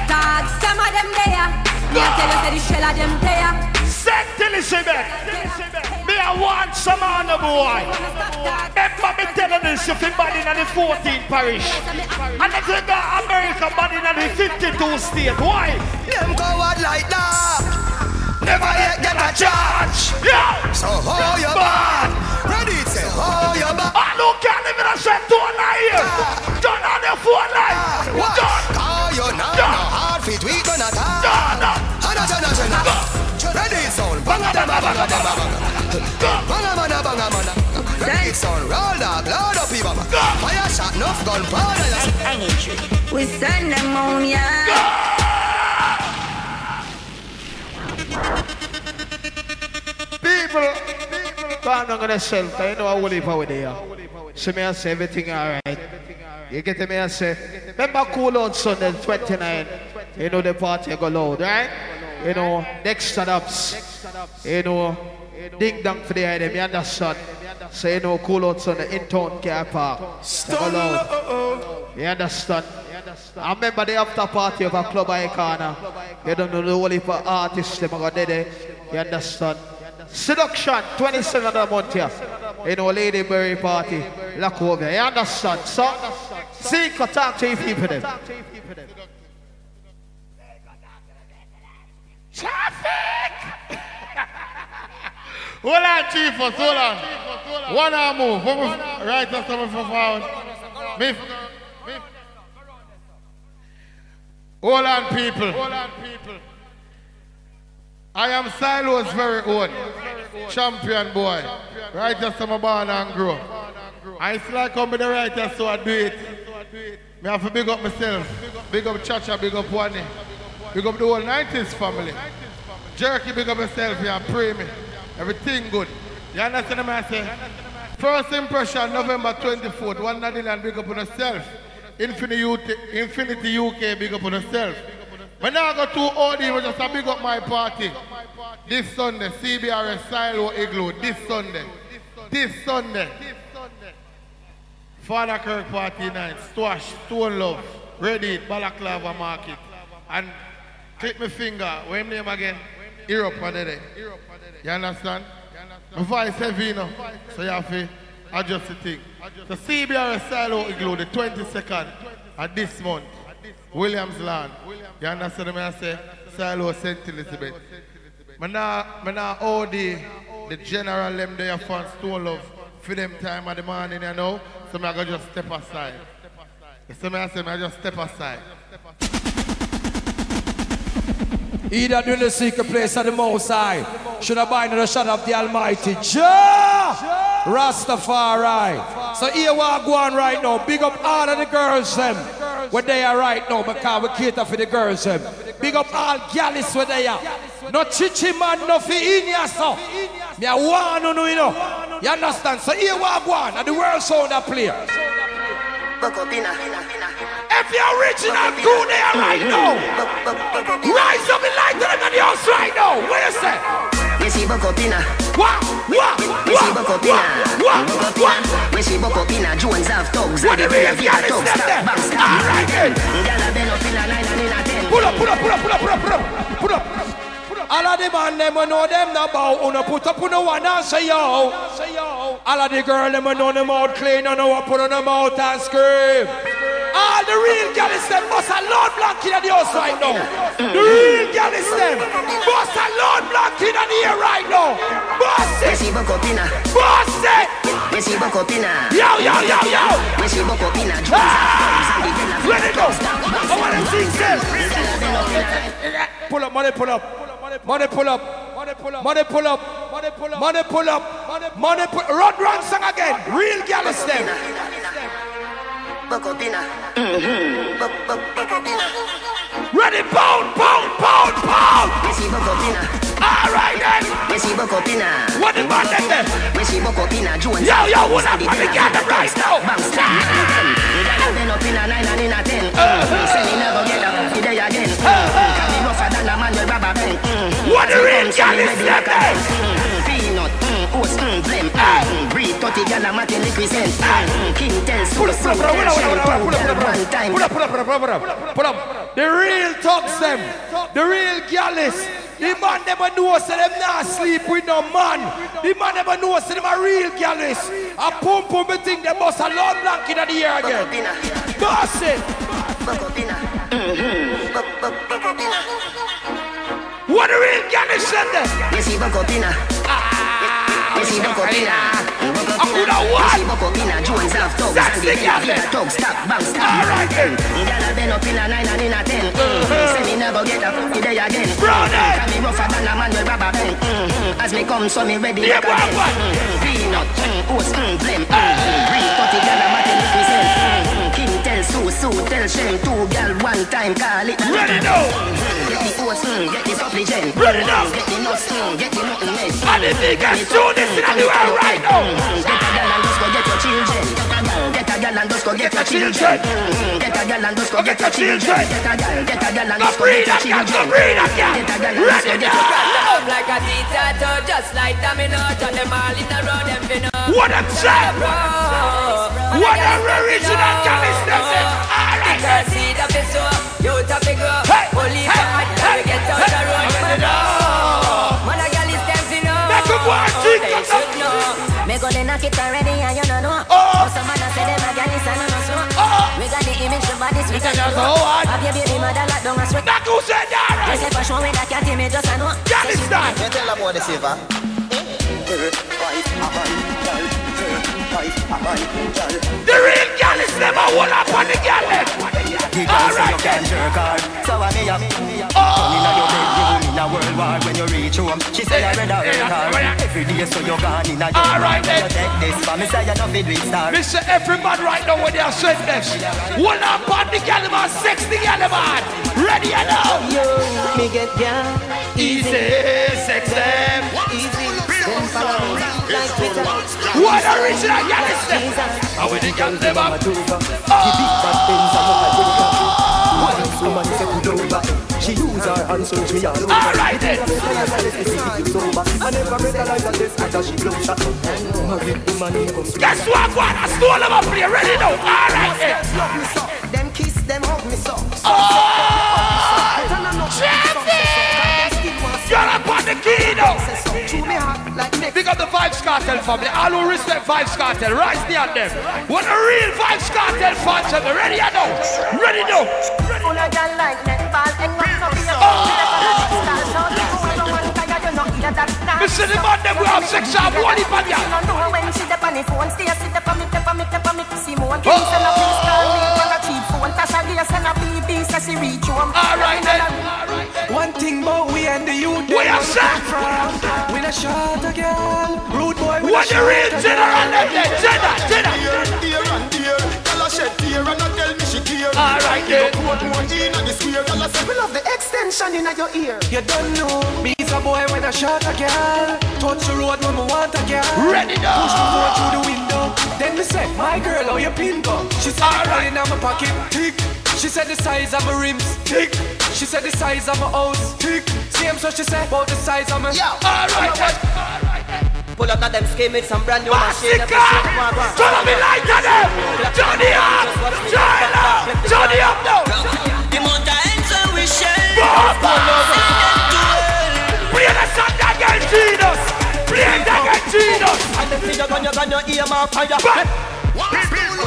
Cards, some of them there. Me a tell you say the shell of them there. Saint Elizabeth. Me I want some on the boy. Remember me telling this if you body in the 14th parish. And if you got America body in the 52 state. Why? Them coward like that. Never yet get a charge. Yeah. So hold your back. Ready to say hold your back. I don't care if I said 2 here. Turn on the phone line. What? Call you now. Hard feet we gonna talk. Ready sound. Banga dem a banga dem a banga. Banga mana banga mana. Ready sound. Roll dog. Load up even. Fire shot. Enough gun. Powder. We send them on ya. People, I'm not gonna shelter. You know I will live over there. So me I say everything alright. You get me I say. Remember cool on Sunday 29. You know the party go loud, right? You know next stand-ups. You know ding dong for the item. You understand? So you know cool on Sunday in town car park. Go loud. You understand? I remember the after party of a club icon. You don't know the whole heap of artists them go there. You understand? Seduction, 27th of the month here. You know, Lady Berry party. Lock over. You understand? So, see, talk to you people them. Traffic! Hold on, Chief, hold on. One arm move. Right after me for forward. Hold on, people. I am Silo's very own champion boy. Right after my born and grow. I it's like I'm the writer, so I do it. I have to big up myself. Big up Chacha, big up Wani. Big up the whole 90s family. Jerky, big up yourself here and pray me. Everything good. You understand what I say? First impression, November 24th. One Nadine, big up on yourself. Infinity UK, big up on yourself. When I go to OD, we just big up my party. This Sunday, CBRS Silo Igloo. This Sunday. Father Kirk Party night. Swash, Stone Love, Reddit, Balaclava Market. And click my finger. What's name again? Europe. You understand? My voice heavy, you know. So you have to adjust the thing. The CBRS Silo Igloo, the 22nd of this month. Williams Land. You understand what I say? Silo St. Elizabeth. I now all the general them there for Stone Love for them time of the morning, you know. So I go just step aside. So I just step aside. He that in the secret place of the Most High should abide in the shadow of the Almighty Jah Rastafari. So here we are going right now. Big up all of the girls them where they are right now because we cater for the girls them. Big up all gallis where they are. No chichi man, no fi in ya so. Me a want to know, you know. You understand? So here we are going and the world sound that play. If you're original crew there right now, rise up and light them in the house right now. What you say? We see Bokopina. What? We see Bokopina. We see Bokopina. Jones have thugs. What do you mean? All right then. Pull up. All of the man them know them now bow. Uno put up on the one and say yo. All of the girl them know them out clean. Uno put on them out and scream. All the real gals them must a Lord Blanc in the house right now. The real gals them must a Lord Blanc in the air right now. Boss it. Boss it. Yo, yo, yo, yo. Let it go. I want to sing this. Pull up, money pull up. Money pull up. Money pull up. Money pull up. Money pull up. Run song again. Real gals them. Ready, pound. All right then. What the man then? Yo, what up? I'm together right now. What the real gal is that? Peanut, blem, breathe, 30 gal a matin represent. King tells pull up. The real thugs them, the real gals. The man never knows that them not sleep with no man. The man never knows that them a real gals. A pum me think they must a Lord Blanc in the air again. Boss it. What the real gals said there? I could have won. That's the gals. All right then. As me come, so me ready. Peanut, oats, blem, breathe, 30 gal a matin represent. King tell Sue tell Shem, 2 gal 1 time, call it. Ready now. Get the oats, get the supplement. Ready now. Get the nuts, get the nothing less. And the biggest do this in the world right now. Get a gal and just go get your children. Get a gal and just go get your children. Get a gal and just go get your children. Get a gal and just go get your children. Get a gal and just go get your love like a dictator, just like domino. Turn them all in a row, them finna. What a trap! What a original gangster! Alright, seed of the soul, you tap it go. Only for hot, we get out the road. Man, a girl is dancing up. Make a one, they should know. Me go they knock it already and you don't know. Some man a say them a girl is and no so. We got the image of body sweet and you know. Have your baby mother locked down a sweat. That who said that? You say for sure with that cat image just a know. Girl is that? You tell about the silver. The real gal is never hold up on the gal left. Alright then. So I me up. In a your bedroom in a world war when you reach home. She say I read her every day so you're gone in a your alright then. You take this for me say you're not fit with star. Mr. Every man right now when they are saying this. Hold up on the gal man, 60 gal man. Ready or now? Yo, me get gal. Easy, sexy. Easy. Like Twitter. What original gal is this? How will the gal them up? She use her hands so me all over. Alright then. I never realized that this after she blows up. Guess what? I stole them up here. Ready now? Alright then. Them kiss, them hug me so. You're up on the key now. Pick up the Vybz Kartel family. All who respect Vybz Kartel, rise the on them. What a real Vybz Kartel fans are ready or no? Ready now? Mr. the man them we have sex shop, what if I alright then. One thing about we and the youth. We have sex. We not shot again. Rude boy. What the real general left there? Jenna. Alright then. We love the extension in your ear. You don't know. Me is a boy when I shot a girl. Touch the road when I want a girl. Ready now. Push the boy through the window. Then me say, my girl, how you pin go? She said, alright, in my pocket, tick. She said the size of my rims, tick. She said the size of my house, tick. Same so she said about the size of my. Alright then. Pull up at them scheme with some brand new machine. Masicka! Turn up the light on them! Johnny up! Johnny up now! The month of ends we share. Play the song that girl Jesus! Play that girl Jesus! And the figure gun your ear my fire.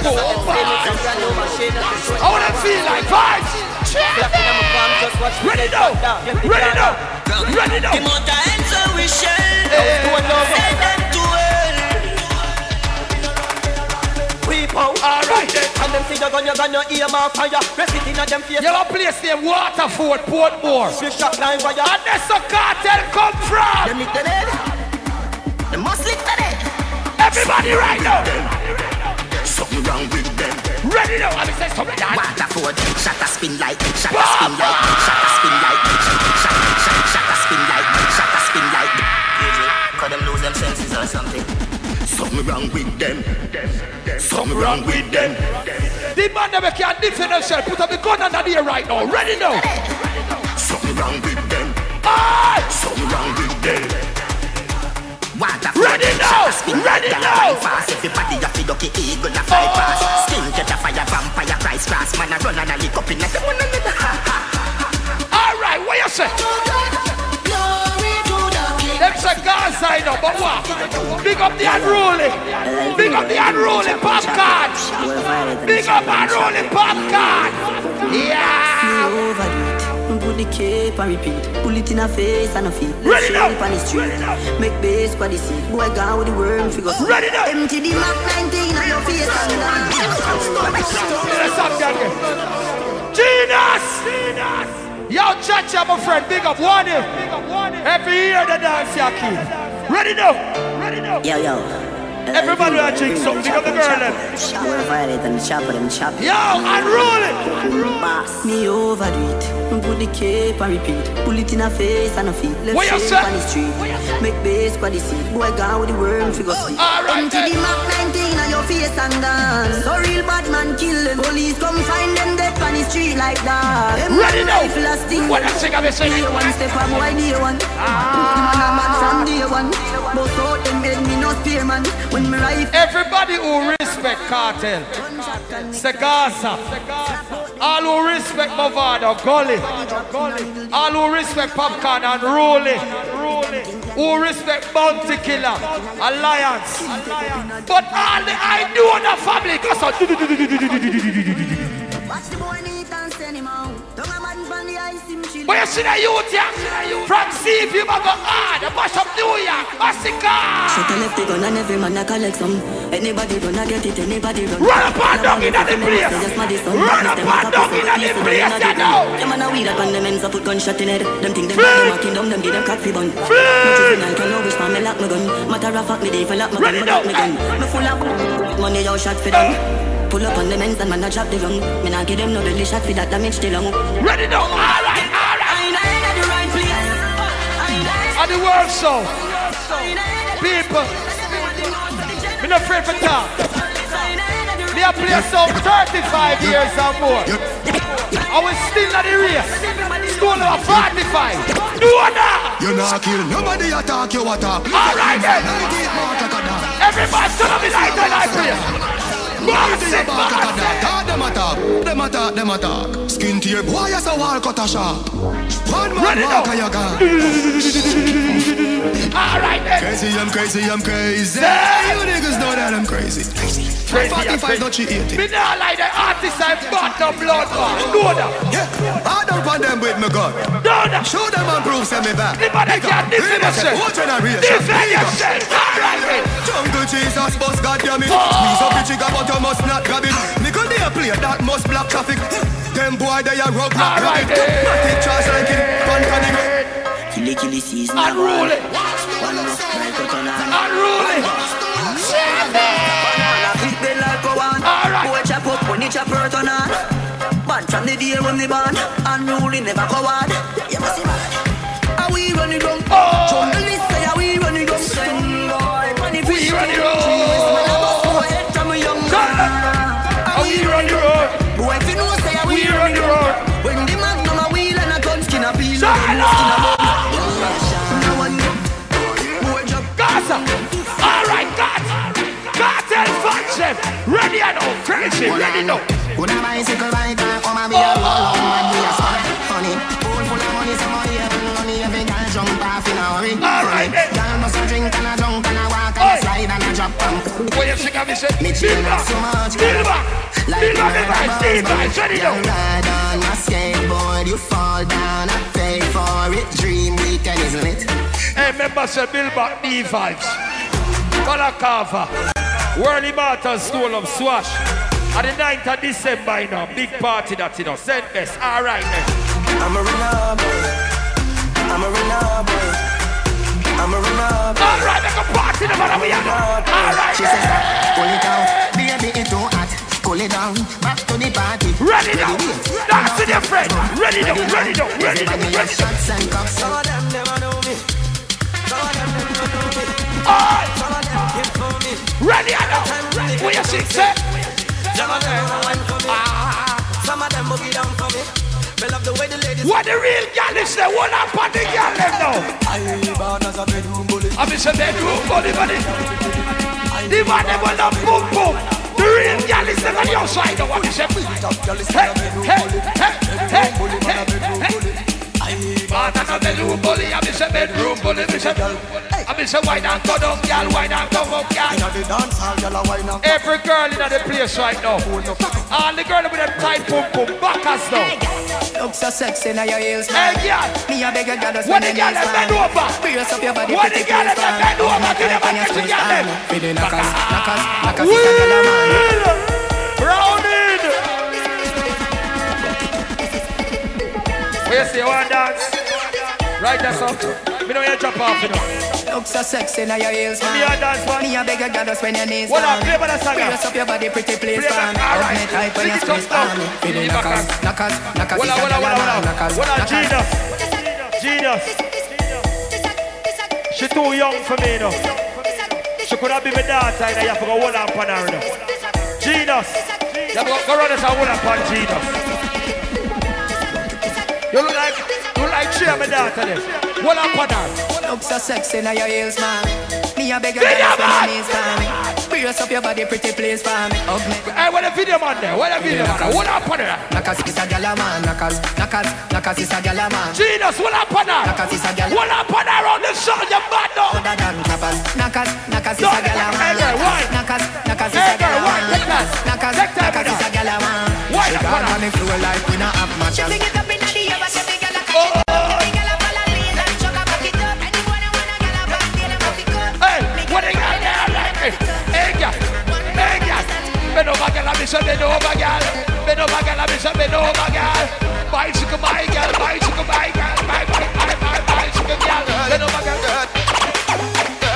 I wanna feel like vibes. Ready now. Ready now. Ready now. The amount of hands we share. Send them to hell. Alright then. And them see you gonna ear my fire. Rest it in a them face. You have a place named Waterford, Portmore. Swift shot line fire. And that's a cartel come from. Them lick the dead. They must lick the dead. Everybody right now. Something wrong with them. Ready now. I say something. Waterford, shut a spin like, shut a spin like, shut a spin like, shut a spin like, shut a spin like. Cause them lose them senses or something. Something wrong with them. Something wrong with them. The man never can defend himself. Put up the gun under the air right now. Ready now. Something wrong with them. Something wrong with them. Ready now. Ready now. Fast, everybody have to ducky eagle a fly fast. Sting get a fire, vampire, Christ grass. Man a run and a lick up in like them. Alright, what you say? Them's a God sign up, but what? Big up the unruly. Big up the unruly popcorn. Big up unruly popcorn. Yeah. Put the cape and repeat. Pull it in a face and a feet. Ready now. On the street. Make bass for the seat. Boy gone with the worm figure. Ready now. Empty the Mac 19 on your face and Genius. Yo, Chacha, my friend, big up one day. Every year the dance ya keep. Ready now. Ready now. Yo. Everybody will drink something. Big up the girl then. Yo, unruly. Me overdo it. Put the cape and repeat. Pull it in a face and a feet. Left shape on the street. Make bass for the seat. Boy gone with the worm figure sleep. Empty the Mac 19 on your face and dance. So real bad man kill them. Police come find them dead on the street like that. Ready now. What a sing of a sing. One step up boy day one. Man a man from day one. But out them head me no spear man. When me rifle. Everybody who respect Kartel, Segasa, all who respect Mavado, Gully, all who respect Popcorn and Rolly, who respect Bounty Killer, Alliance, but all the Aidonia family, but you see the youth here, from sea people go hard, mash up New York, Masicka. Shut the left the gun and every man a collect some. Anybody gonna get it, anybody run. Run up and down in the place. Run up and down in the place, you know. Them man a weed up on them ends up put gunshot in head. Them think them bad, them a kingdom, them give them cat free bun. No juvenile can no wish man, me lock my gun. Matter of fact, me dey for lock my gun, me lock my gun. Me full of money, yo shot for them. Pull up on the ends and man a drop the lung. Me nah give them no belly shot for that damage the lung. Ready now, alright. And the world so people, me not afraid for talk. Me a play so 35 years or more. I was still at the race. Still over 45. Do that. You not kill nobody attack you attack. Alright then. Everybody turn up the light and I pray. Them attack. Skin to your boy as a wall cut a shot. One man walk and you gone. Alright then. I'm crazy. You niggas know that I'm crazy. 45 don't you eat it? Me not like the artist I bought the blood man. Do that. Yeah, I don't want them with me gun. Do that. Show them and prove send me back. Anybody can defend yourself. What generation? Defend yourself. Alright then. Jungle Jesus boss goddamn it. Squeeze up the trigger but you must not grab it. Nickel they a play that must block traffic. Them boy they a rock block rabbit. Matic charge like it. Killy season. Unruly. Unruly. Alright. Boy chop up when you chop hurt on her. Bad from the day when they born. Unruly never coward. You must see bad. Are we running wrong? Jungle is say are we running wrong? We running wrong. Are we running wrong? Boy if you know say are we running wrong? When the man come a wheel and a gun skin a peel. Gaza. Alright, Kartel function. Ready and now, crazy, ready now. Put a bicycle right there, come and be a roll and be a spot. Honey, pool full of money, somebody having money, every girl jump off in a hurry. Alright then. Girl must a drink and a drunk and a walk and a slide and a drop pump. What you sing and me say, Me chill back so much. Build back. Build back the vibes, ready now. You ride on your skateboard, you fall down, I pay for it. Dream weekend is lit. Hey, remember say build back the vibes. Color cover. Worldly Martins, Stone of Swash. On the 9th of December, you know, big party that, you know, send best. All right, man. I'm a renal boy. I'm a renal boy. I'm a renal boy. All right, make a party, no matter where you go. All right, she says that, pull it down. Baby, it's too hot. Cool it down. Back to the party. Ready now. Dance with your friend. Ready now, ready now, ready now, ready now. Some of them never know me. Some of them never know me. All right. Some of them get for me. Ready now. What you see, say? Some of them wine for me. Some of them boogie down for me. I love the way the ladies. What the real gal is there? What up on the gal them now? I born as a bedroom bully. I miss a bedroom bully, buddy. The man them will not boom boom. The real gal is there on the outside. Now what you say? Hey. Born as a bedroom bully. I miss a bedroom bully. I miss a wine and go down, gal. Wine and go up, gal. Every girl in the place right now. All the girls with them tight pum pum back us now. Look so sexy now your heels, man. Hey, girl. Me a beg a girl to when the girl bend over. Brace up your body. When the girl bend over, get them on your girl. Feed knockers. Browning. Where you say one dance? Right there, son. Me know you drop off, you know. Look so sexy now your heels, man. Me a dance, man. Me a beg a girl to spend your knees, what up, play by the song. Brace up your body, pretty please, man. Hug me tight when you squeeze, man. Feed the knockers. What up, Genius. She too young for me, you know. She could have been my daughter, and you have to go hold up on her, you know. Genius. You have to go run us and hold up on Genius. You look like she and my daughter there. Hold up on her. Look so sexy now your heels, man. Me a beg a girl to spend your knees, man. Brace up your body, pretty please, man. Hey, what a video man there? What a video man there? Hold up on her. Knockers is a gyal man. Knockers is a gyal man. Genius, hold up on her. Knockers is a gyal. Hold up on her on the song, you mad dog. Knockers is a gyal man. Knockers is a gyal man. Knockers is a gyal man. Why up on her? She flow like we not have match. What they got there like me? Hey, girl. Bend over, girl, I miss a bend over, girl. Bend over, girl, I miss a bend over, girl. Bicycle, my girl, bicycle, my girl. Bicycle, girl. Bend over, girl.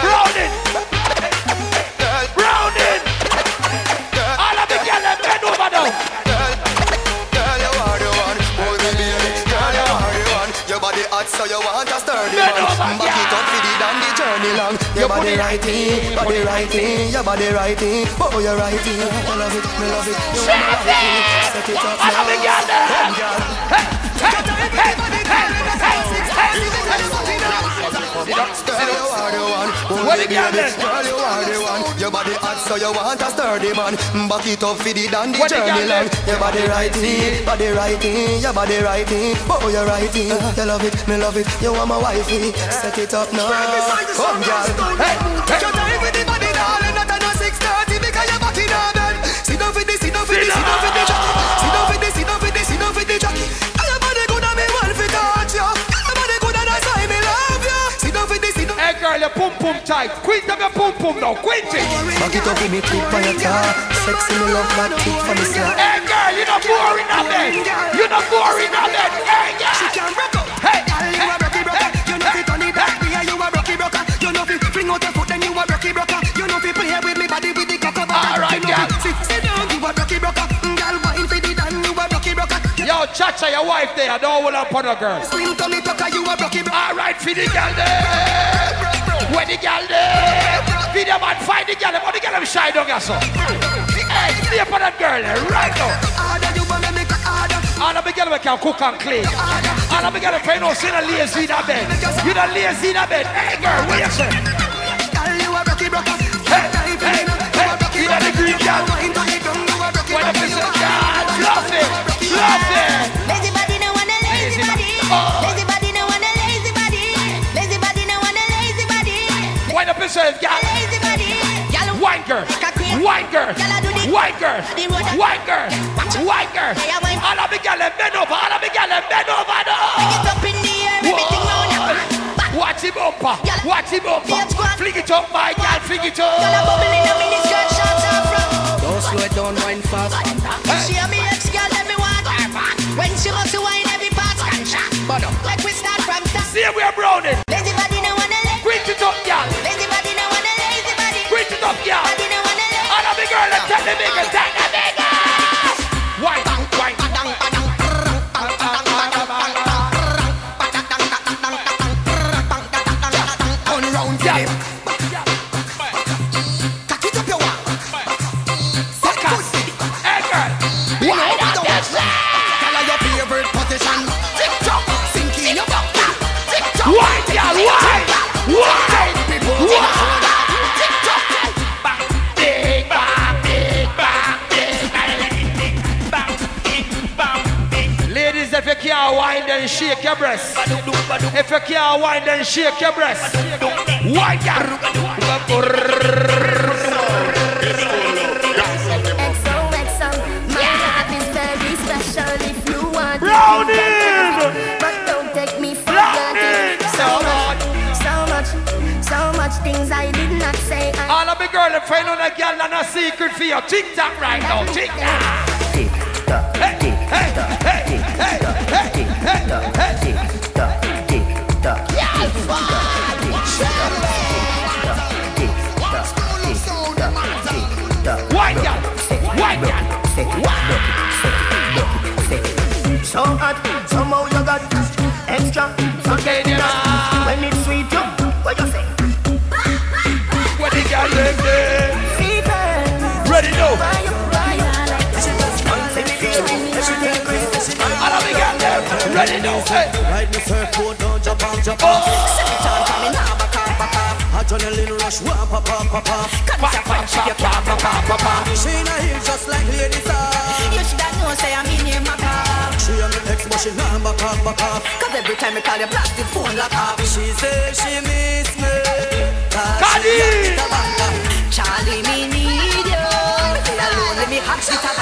Browning. All of the girl, bend over now. Girl, you are the one. Hold me, baby. Girl, you are the one. Your body hot, so you want a sturdy man. Back it up for the dandy journey long. Your body righty, your body righty. Oh, you're righty. I love it, me love it. You want my wifey. Set it up now. Come, girl. Girl, you are the one. What the girl then? Girl, you are the one. Your body hot, so you want a sturdy man. Back it up for the dandy journey long. Your body righty, your body righty. Oh, you're righty. You love it, me love it. You want my wifey. Set it up now. Come, girl. Hey. You're time with the body, darling. Not on 6:30 because you're back in our bed. Sit down for this, sit down for this, sit down for the jockey. Sit down for this, sit down for this, sit down for the jockey. And your body good and me want to touch you. Your body good and that's why me love you. Sit down for this, sit down. Hey girl, your pum pum tight. Quint up your pum pum now. Quint it. Back it up with me clip on your car. Sexy me love that clip for me slap. Hey girl, you're not boring on bed. You're not boring on bed. Hey girl. She can rock up. Hey, you a rocky broker. You know fit on it back. You a rocky broker. You know fit fling out your foot then you a rocky broker. You know fit play with me body with the cock up. Alright, girl. Sit down, you a rocky broker. Girl, wine for the dan, you a rocky broker. Yo, Chacha, your wife there. I don't want to put a girl. Slim tummy tucker, you a rocky broker. Alright, feed the girl there. Where the girl there? Feed the man, find the girl. But the girl shy down here, so. Hey, stay up on that girl there, right now. All of the girls can cook and clean. All of the girls can no sit and lazy in a bed. You don't lazy in a bed. Hey girl, what you say? Girl, you a rocky broker. Hey, you know the green girl. What the piece of girl? Love it. Lazy body no want a lazy body. Lazy body no want a lazy body. Lazy body no want a lazy body. What the piece of girl? Lazy body. Wine girl. white girl, white girl, white girl, white girl. All of the girls bend over, all of the girls bend over. Watch him bumper, watch him bumper. Fling it up, my girl, fling it up. Don't slow it down, wine fast. She and me ex-girl, let me want her back. When she wants to wine, every part's contract. Like we start from top. See we are browning. Lazy body no wanna lay. Quit it up, girl. Lazy body no wanna lazy body. Quit it up, girl. Body no wanna lay. All of the girls, let's take the biggest, take the biggest. Wine, wine. Turn around, yeah. Ladies, if you can't wine, then shake your breast. If you can't wine, then shake your breast. Wine, XOXO, my love is very special if you want Browning! But don't take me for granted. So much things I did not say. All of the girls that find on a girl and a secret for you. Tick tock right now, tick tock. Tick tock, hey, hey, hey, hey, hey, hey, hey, tick tock, tick tock. White girl, white girl, so hot, somehow you got extra. Okay, when it's sweet, you what you say? What the girl them there? Ready now? All of the girl them ready now? Ride me surfboard, don't jump off, jump off. Second time coming now, back off. Adrenaline rush, wah, pa, pa, pa, pa. She in a heel just like ladies are. You should have known, say I'm in here, my car. She and the ex, but she not back off, back off. Cause every time I call you, plastic phone lock off. She say she miss me. Charlie, me need you. Feel alone, let me hot shit up.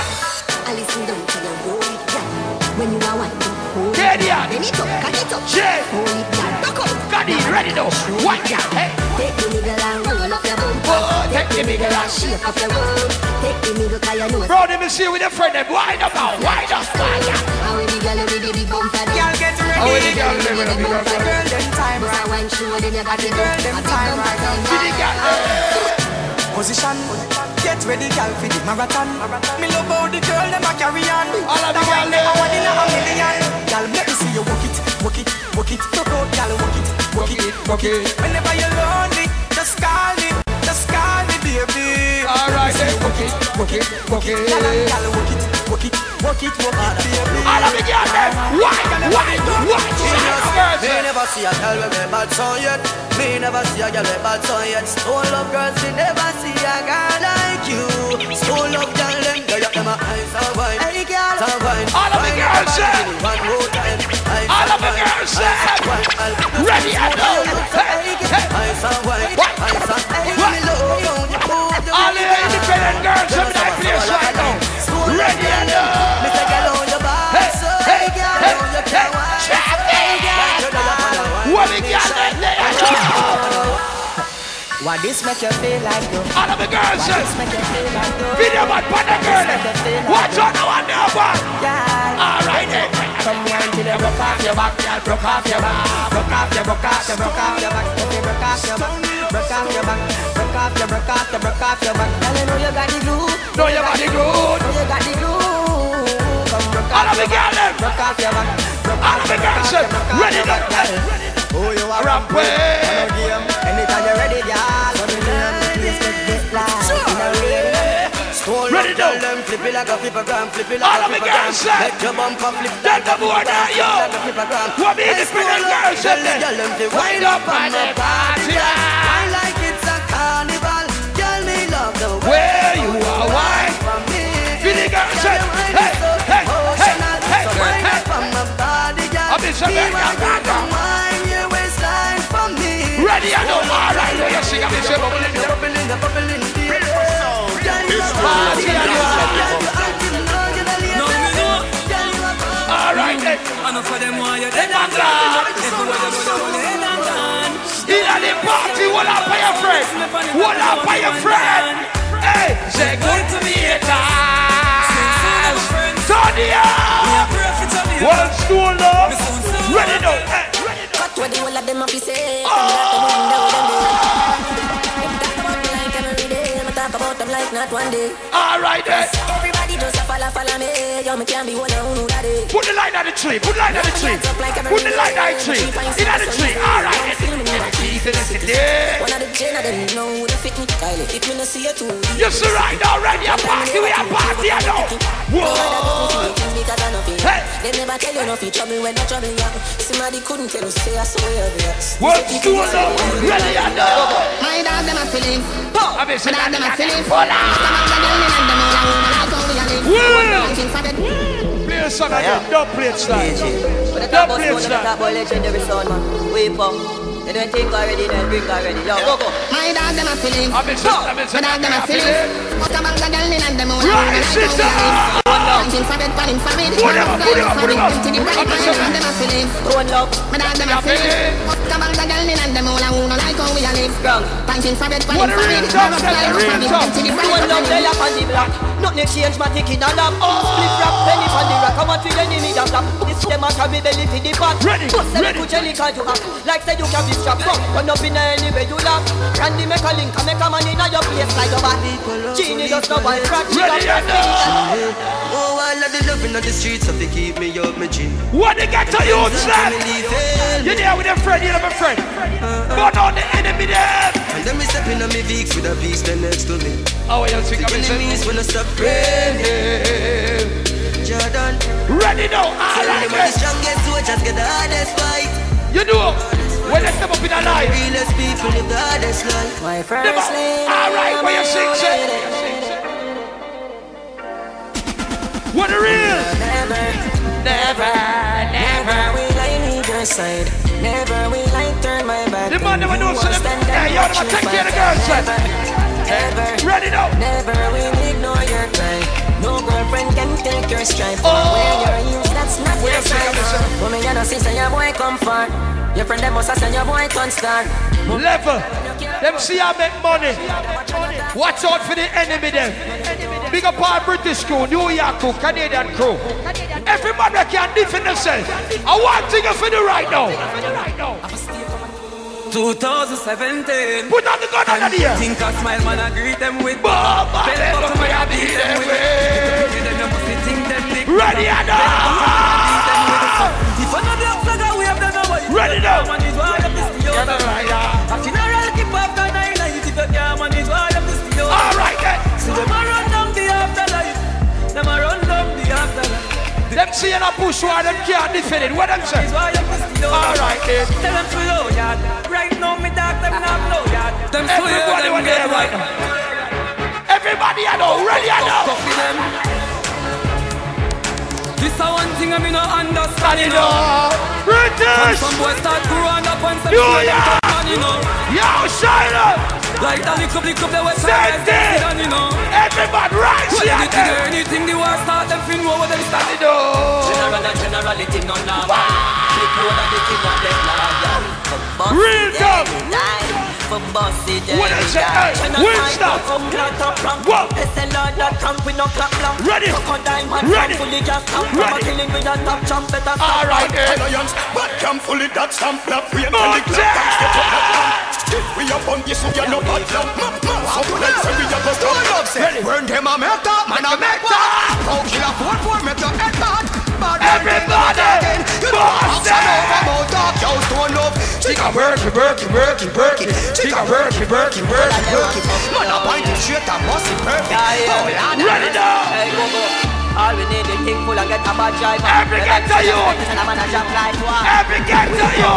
I listen down to your road, yeah. When you are one, hold it down. Then it up, cut it up. Hold it down, back up. Got it, ready now. What girl, hey? Take the middle and roll up your bumper. Take the middle and shake up your road. Take the middle, cause you know. Bro, let me see with your friend, them. Wind up now, wind up. How will the girl with the big bumper? Girl, get ready. How will the girl with the big bumper? Girl, them time right. One show, then you got the girl, them time right. Position, get ready, girl, for the marathon. Me love how the girl them a carry on. All of the girl them. I want in a million. Girl, let me see you walk it, walk it, walk it. Talk out, girl, walk it, walk it, walk it. Whenever you're lonely, just call me, baby. All right, then walk it, walk it, walk it. Girl, walk it, walk it, walk it, walk it, baby. All of the girl them. Why? Me never see a girl with a bad song yet. Me never see a girl with a bad song yet. Stone love girls, me never see a girl like you. Stone love girl, them girl, them a eyes are wine. Hey girl, all of the girls say. All of the girls say. Ready and go. Hey, hey. Eyes are wine. Eyes are wine. All the independent girls in that place right now. Ready and go. Hey, hey, hey, hey. What we got there? What this make you feel like though? All of the girls say. Video man, put the girl in. Watch out now and now, boy. All right then. Come on till you broke off your back, girl. Broke off your back. Broke off your, broke off your, broke off your back. Okay, broke off your back. Broke off your back. Broke off your, broke off your, broke off your back. Girl, you know you got the glue. Know you got the glue. Know you got the glue. Come broke all of the girls them. Broke off your back. All of the girls them. Ready now. Oh, you are ramp way. Anytime you're ready, girl. Ready now. Flip it like a flippergram, flip it like all a of the girls say. Let your bumper flip like a board now, yo. What me independent girls say then? Wind up on the party. I like it's a carnival. Girl, me love the way you are wine from me. Feel the girls say. Hey, hey, hey, hey, hey. From my body, girl. I'm in Jamaica. Ready, I know, all right, you sing, I'm in the bubbling, the bubbling, the bubbling, the Enough of them want you dead and gone. Everywhere they go, they dead and gone. In the party, what up by your friend? What up by your friend? Hey, say good to me, Sonia! One stool love. Ready now. Cut what the whole of them up to say. Talk about them like not one day. Alright then. Everybody just follow me. Yo, me can't be one of who that is. Put the light on the tree. Put the light on the tree. Put the light on the tree. In on the tree. Alright. One of the gen of them know who they fit me. Kylie, if me no see you too. You see right now, ready? A party, we a party, I know. Whoa. Hey. They never tell you nothing trouble when you're trouble young. Somebody couldn't tell you, say I saw you. What's doing now? Ready, I know. My dog, them a feeling. I'm a feeling. Them a feeling. Play a song again. Don't play it style. Don't play it style. Legendary sound, man. Wait up. They don't think already, they drink already. Yo, go. My dog, them a feeling. I'm a feeling. My dog, them a feeling. What about the girl in them? Right, sister. Punching for bed, punching for bed. Put it up. My dog, them a feeling. One love. My dog, them a feeling. What about the girl in them? All I wanna like how we a live. Punching for bed, punching for bed. One love, they up on the block. Nothing change, my ticket and up. Split rap, penny for the rock. Come on to the enemy, that block. This them a carry belly for the pot. Ready, ready. Put jelly card to act. Like say you can be strapped. Run up in any way you love. Randy make a link, make a man in your place like a bat. Genie just no one scratch. Ready, I know. Oh, I love the loving on the streets, so they keep me up, my gym. What they got to you, son? You're there with a friend, you have a friend. But on the enemy there. And then me stepping on me Vicks with a beast then next to me. Oh, you think the enemies when I stop praying. Jordan. Ready now, I like it. The strongest soldiers get the hardest fight. You know, when they step up in a life. The realest people live the hardest life. My first lady. Alright, where you sing, say. What a real. Never will I leave your side. Never will I turn my back. The man never knows them. Yeah, you never take care of the girls, son. Never. Ready now. Never will ignore your cry. No girlfriend can take your stripe. Where you're used, that's not your size. Woman, you know, sister, your boy come far. Your friend, them must have sent your boy turn star. Level. Them see I make money. Watch out for the enemy them. Big up our British crew, New York crew, Canadian crew. Everybody can defend themselves. I want to go for the right now. 2017. Put on the gun under the air. Think I smile, man, I greet them with Bob. Beat them with. Ready or not? If another flag we have done away. Ready now. Man is why I'm this to you. A funeral keep after 9 nights. If your man is why I'm this to you. Alright then. So them a run down the afterlife. Them a run down the afterlife. Them see you not push war, them can't defend it. What them say? Alright then. Tell them to low yard. Right now me dog them not low yard. Them so you them get right. Everybody I know, ready I know. This is one thing I mean no understand, you know. British! Some boys start growing up and some New York! You know. Yo, shine up! Like that lick up the way Send you know. Everybody rise here! Anything the war start, them fin know what them start to do. Generality none of Real dumb! For bossy day. What is it? Win stop! What? Ready! Ready! Alright, but come fully that stamp black. We ain't if we up on this, we are no bad luck. So let's say we are just don't love say. Burn them a meta, man a meta. Oh, kill a 4-4 meta head bad. Everybody! Boss about dark, yo, stone love. Stick a worky. Stick a worky. Man a point it straight and must be perfect. Ready now! Hey, go. All we need is thing full and get a bad drive. Every get to you! Every get to you!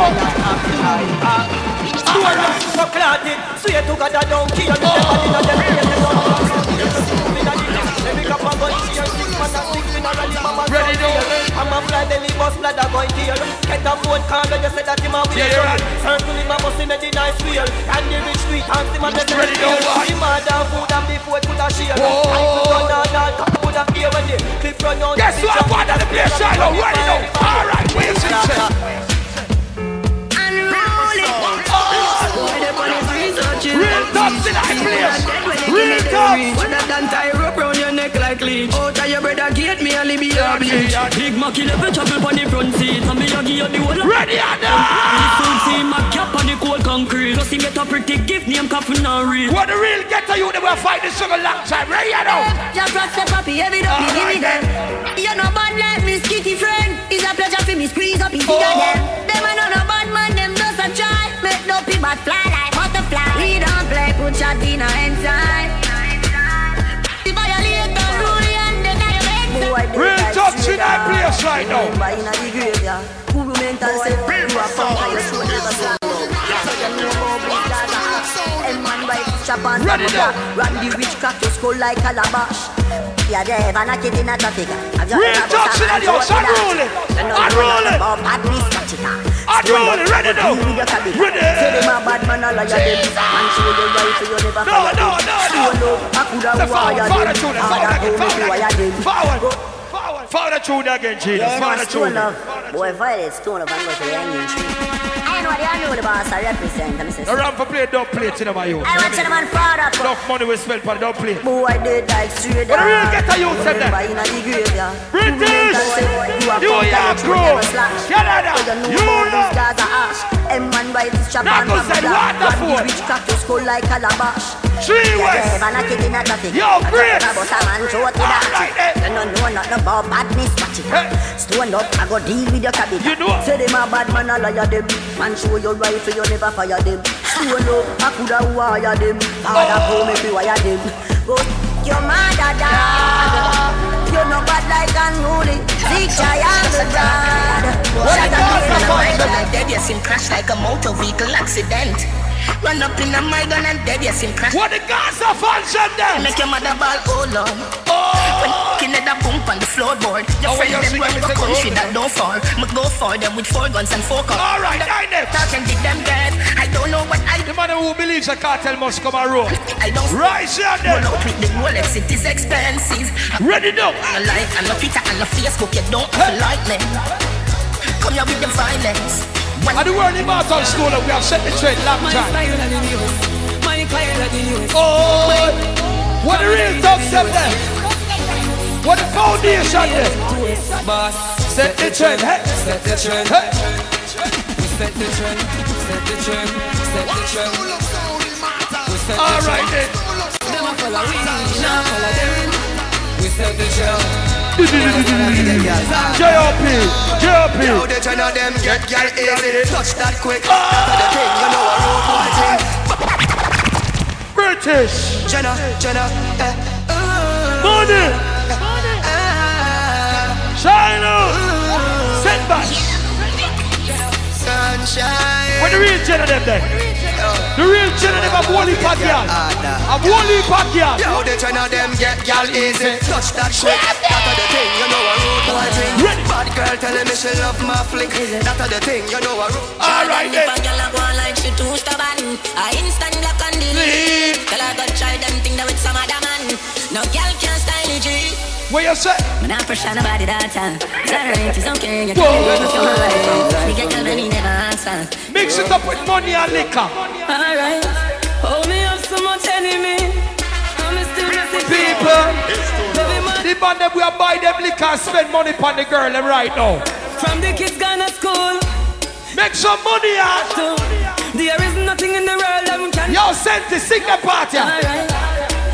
So clotted, so you took a donkey and the ready now! I'm a fly belly bus blood a going to you. Get a phone call and you said that him a wheel. Circle him a bus in a nice wheel. And the rich street hands him a the ready now! Him a down food and before it could a share. I could run on top, could a hear when the clip run out. Guess what? I want to play shallow. Ready now! Alright, we Real tops in that place. Real tops. Weather than tie rope round your neck like leech. Out of your brother gate, me a libby a beach. Big Mac 11 travel on the front seat, and me a give you the whole. Ready or not? Soon see my cap on the cold concrete. Plus he get a pretty gift name coffin and real. What the real get to you? They will fight this sugar long time. Ready or not? Just rock the puppy, every dog be give me them. You no bad like me skitty friend. It's a pleasure for me squeeze up his figure them. Them a no bad man, them just a try. Make no pig but fly like butterfly. We don't play, put shot in a inside. The violate the rule and then I make some. Real tops in that place right now. By in the graveyard, who mental say you are from higher school never slow. So you know about big Gaza. M1 by chop on top of that. Run the rich crack your skull like calabash. Yeah, they have a knock it in a traffic. Real tops in that house. Unrolling. Unrolling. Unrolling. Ready now. Ready. Say them a bad man, all of you them. Man show you right so you never fire them. No. I coulda wire them. I go make you wire them. Forward the tune again, Jesus. Yeah, Stone Love. Boy, violate Stone Love and go to the engine tree. I know the boss I represent. The ramp for play, don't play it in my youth. I want you to man fraud up. Enough money we spend for don't play. Boy, I did like straight down. But real get a youth set them. British! You are crew! Canada! Europe! M1 by this chop and waterfall! Rich crack your skull like calabash. 3 West! Yo, Grace! You don't know nothing about badness, Masicka. Stone Love, I go deal with your cabbage. You know. Say them a bad man, all of them. Man show your rifle, you never fire them. Stone Love, I coulda wire them. Father go make me wire them. Go your mother dad. You know bad like unruly. Big triangle dad. What a dead, yes, him crash like a motor vehicle accident. Run up in a my gun and dead, yes, him crash. What the guns are function then? Make your mother ball hold on. When king at the bump on the floorboard. Your friend them run the country that don't fall. Must go for them with 4 guns and 4 cups. Alright, I know. Talk and did them dead. I don't know what I. The man who believes a cartel must come and roll. I don't. Rise here then. Roll out with the Rolex, it is expensive. Ready now. I like and no Twitter and no Facebook, you don't have to like me. Come here with the violence. And the world immortal school, we have set the trend long time. Oh, what the real top step there? What the foundation there? Set the trend, hey? Set the trend, hey? Set the trend, set the trend, set the trend. All right then. We set the trend. J.O.P. Now the ten of them get girl easy. Touch that quick. That's the thing, you know a road boy thing. British. Jenna, Money. China. Setback. Sunshine. Where the real Jenna them there? The real Jenna them have one heap of girl. Have one heap of girl. Now the ten of them get girl easy. Touch that quick. That's the thing, you know a road boy thing. Bad girl telling me she love my flick. That's the thing, you know a road. Alright then. If a girl a go like she too stubborn, I instant block and delete. Tell her go try them thing that with some other man. No girl can style it. What you say? Man, I pressure nobody that time. It's alright, it's okay. You can't work with your life. You get girl when he never answer. Mix it up with money and liquor. Alright, hold me up so much enemy. I'm still missing people. The man that we are buy them liquor and spend money on the girl them right now. From the kids gone to school. Make some money out. There is nothing in the world that we can. Yo, Shenseea, sing the party. Alright.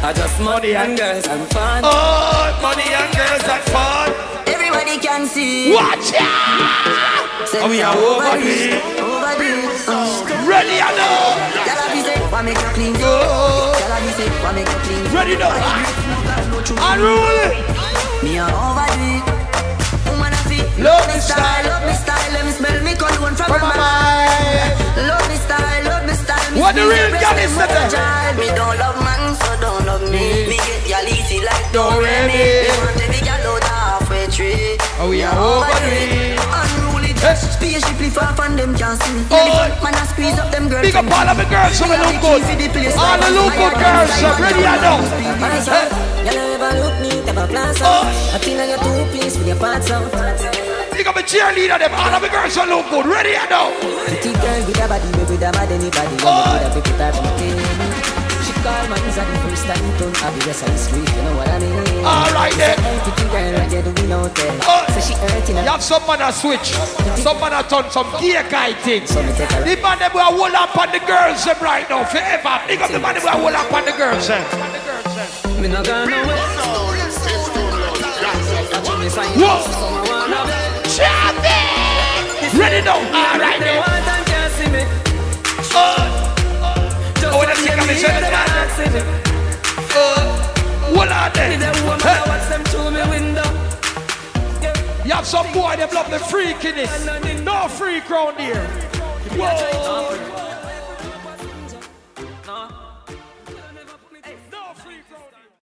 I just money and girls and fun. Oh, money and girls and fun. Everybody can see. Watch out! Say we are overdue. Ready or no? Make you clean. Ready now? Unruly. Me a overdo it. Woman a fit. Love me style. Love me style. Let me smell me cologne from my mind. Love me style. Love me style. What the real girl is there? Me don't love man, so don't love me. Me get y'all easy like don't me. Want to be y'all out halfway tree. Oh, we are overdo it. Unruly. Spaceship lift off and them can't see. Man a squeeze up them girls. Big up all of the girls who look good. All the look good girls, ready or no? You never look neat, ever plan so. I think that you're too pleased with your parts out. You got a cheerleader, them. All of the girls will look good. Ready or no? Pretty girl with a body, with a mad anybody. Put her on the table. She call my is the first time don't have the rest of the street. You know what I mean? Alright then. Pretty girl right there doing out there. So she hurting. You have some man a switch. Some man a turn some gear guy things. The man them will hold up on the girls them right now forever. Big up the man them will hold up on the girls them. Me not gonna know it. Whoa! Ready now? Alright then. Oh, let's take a mission. What are they? You have some boy that love the freakiness. No freak round here.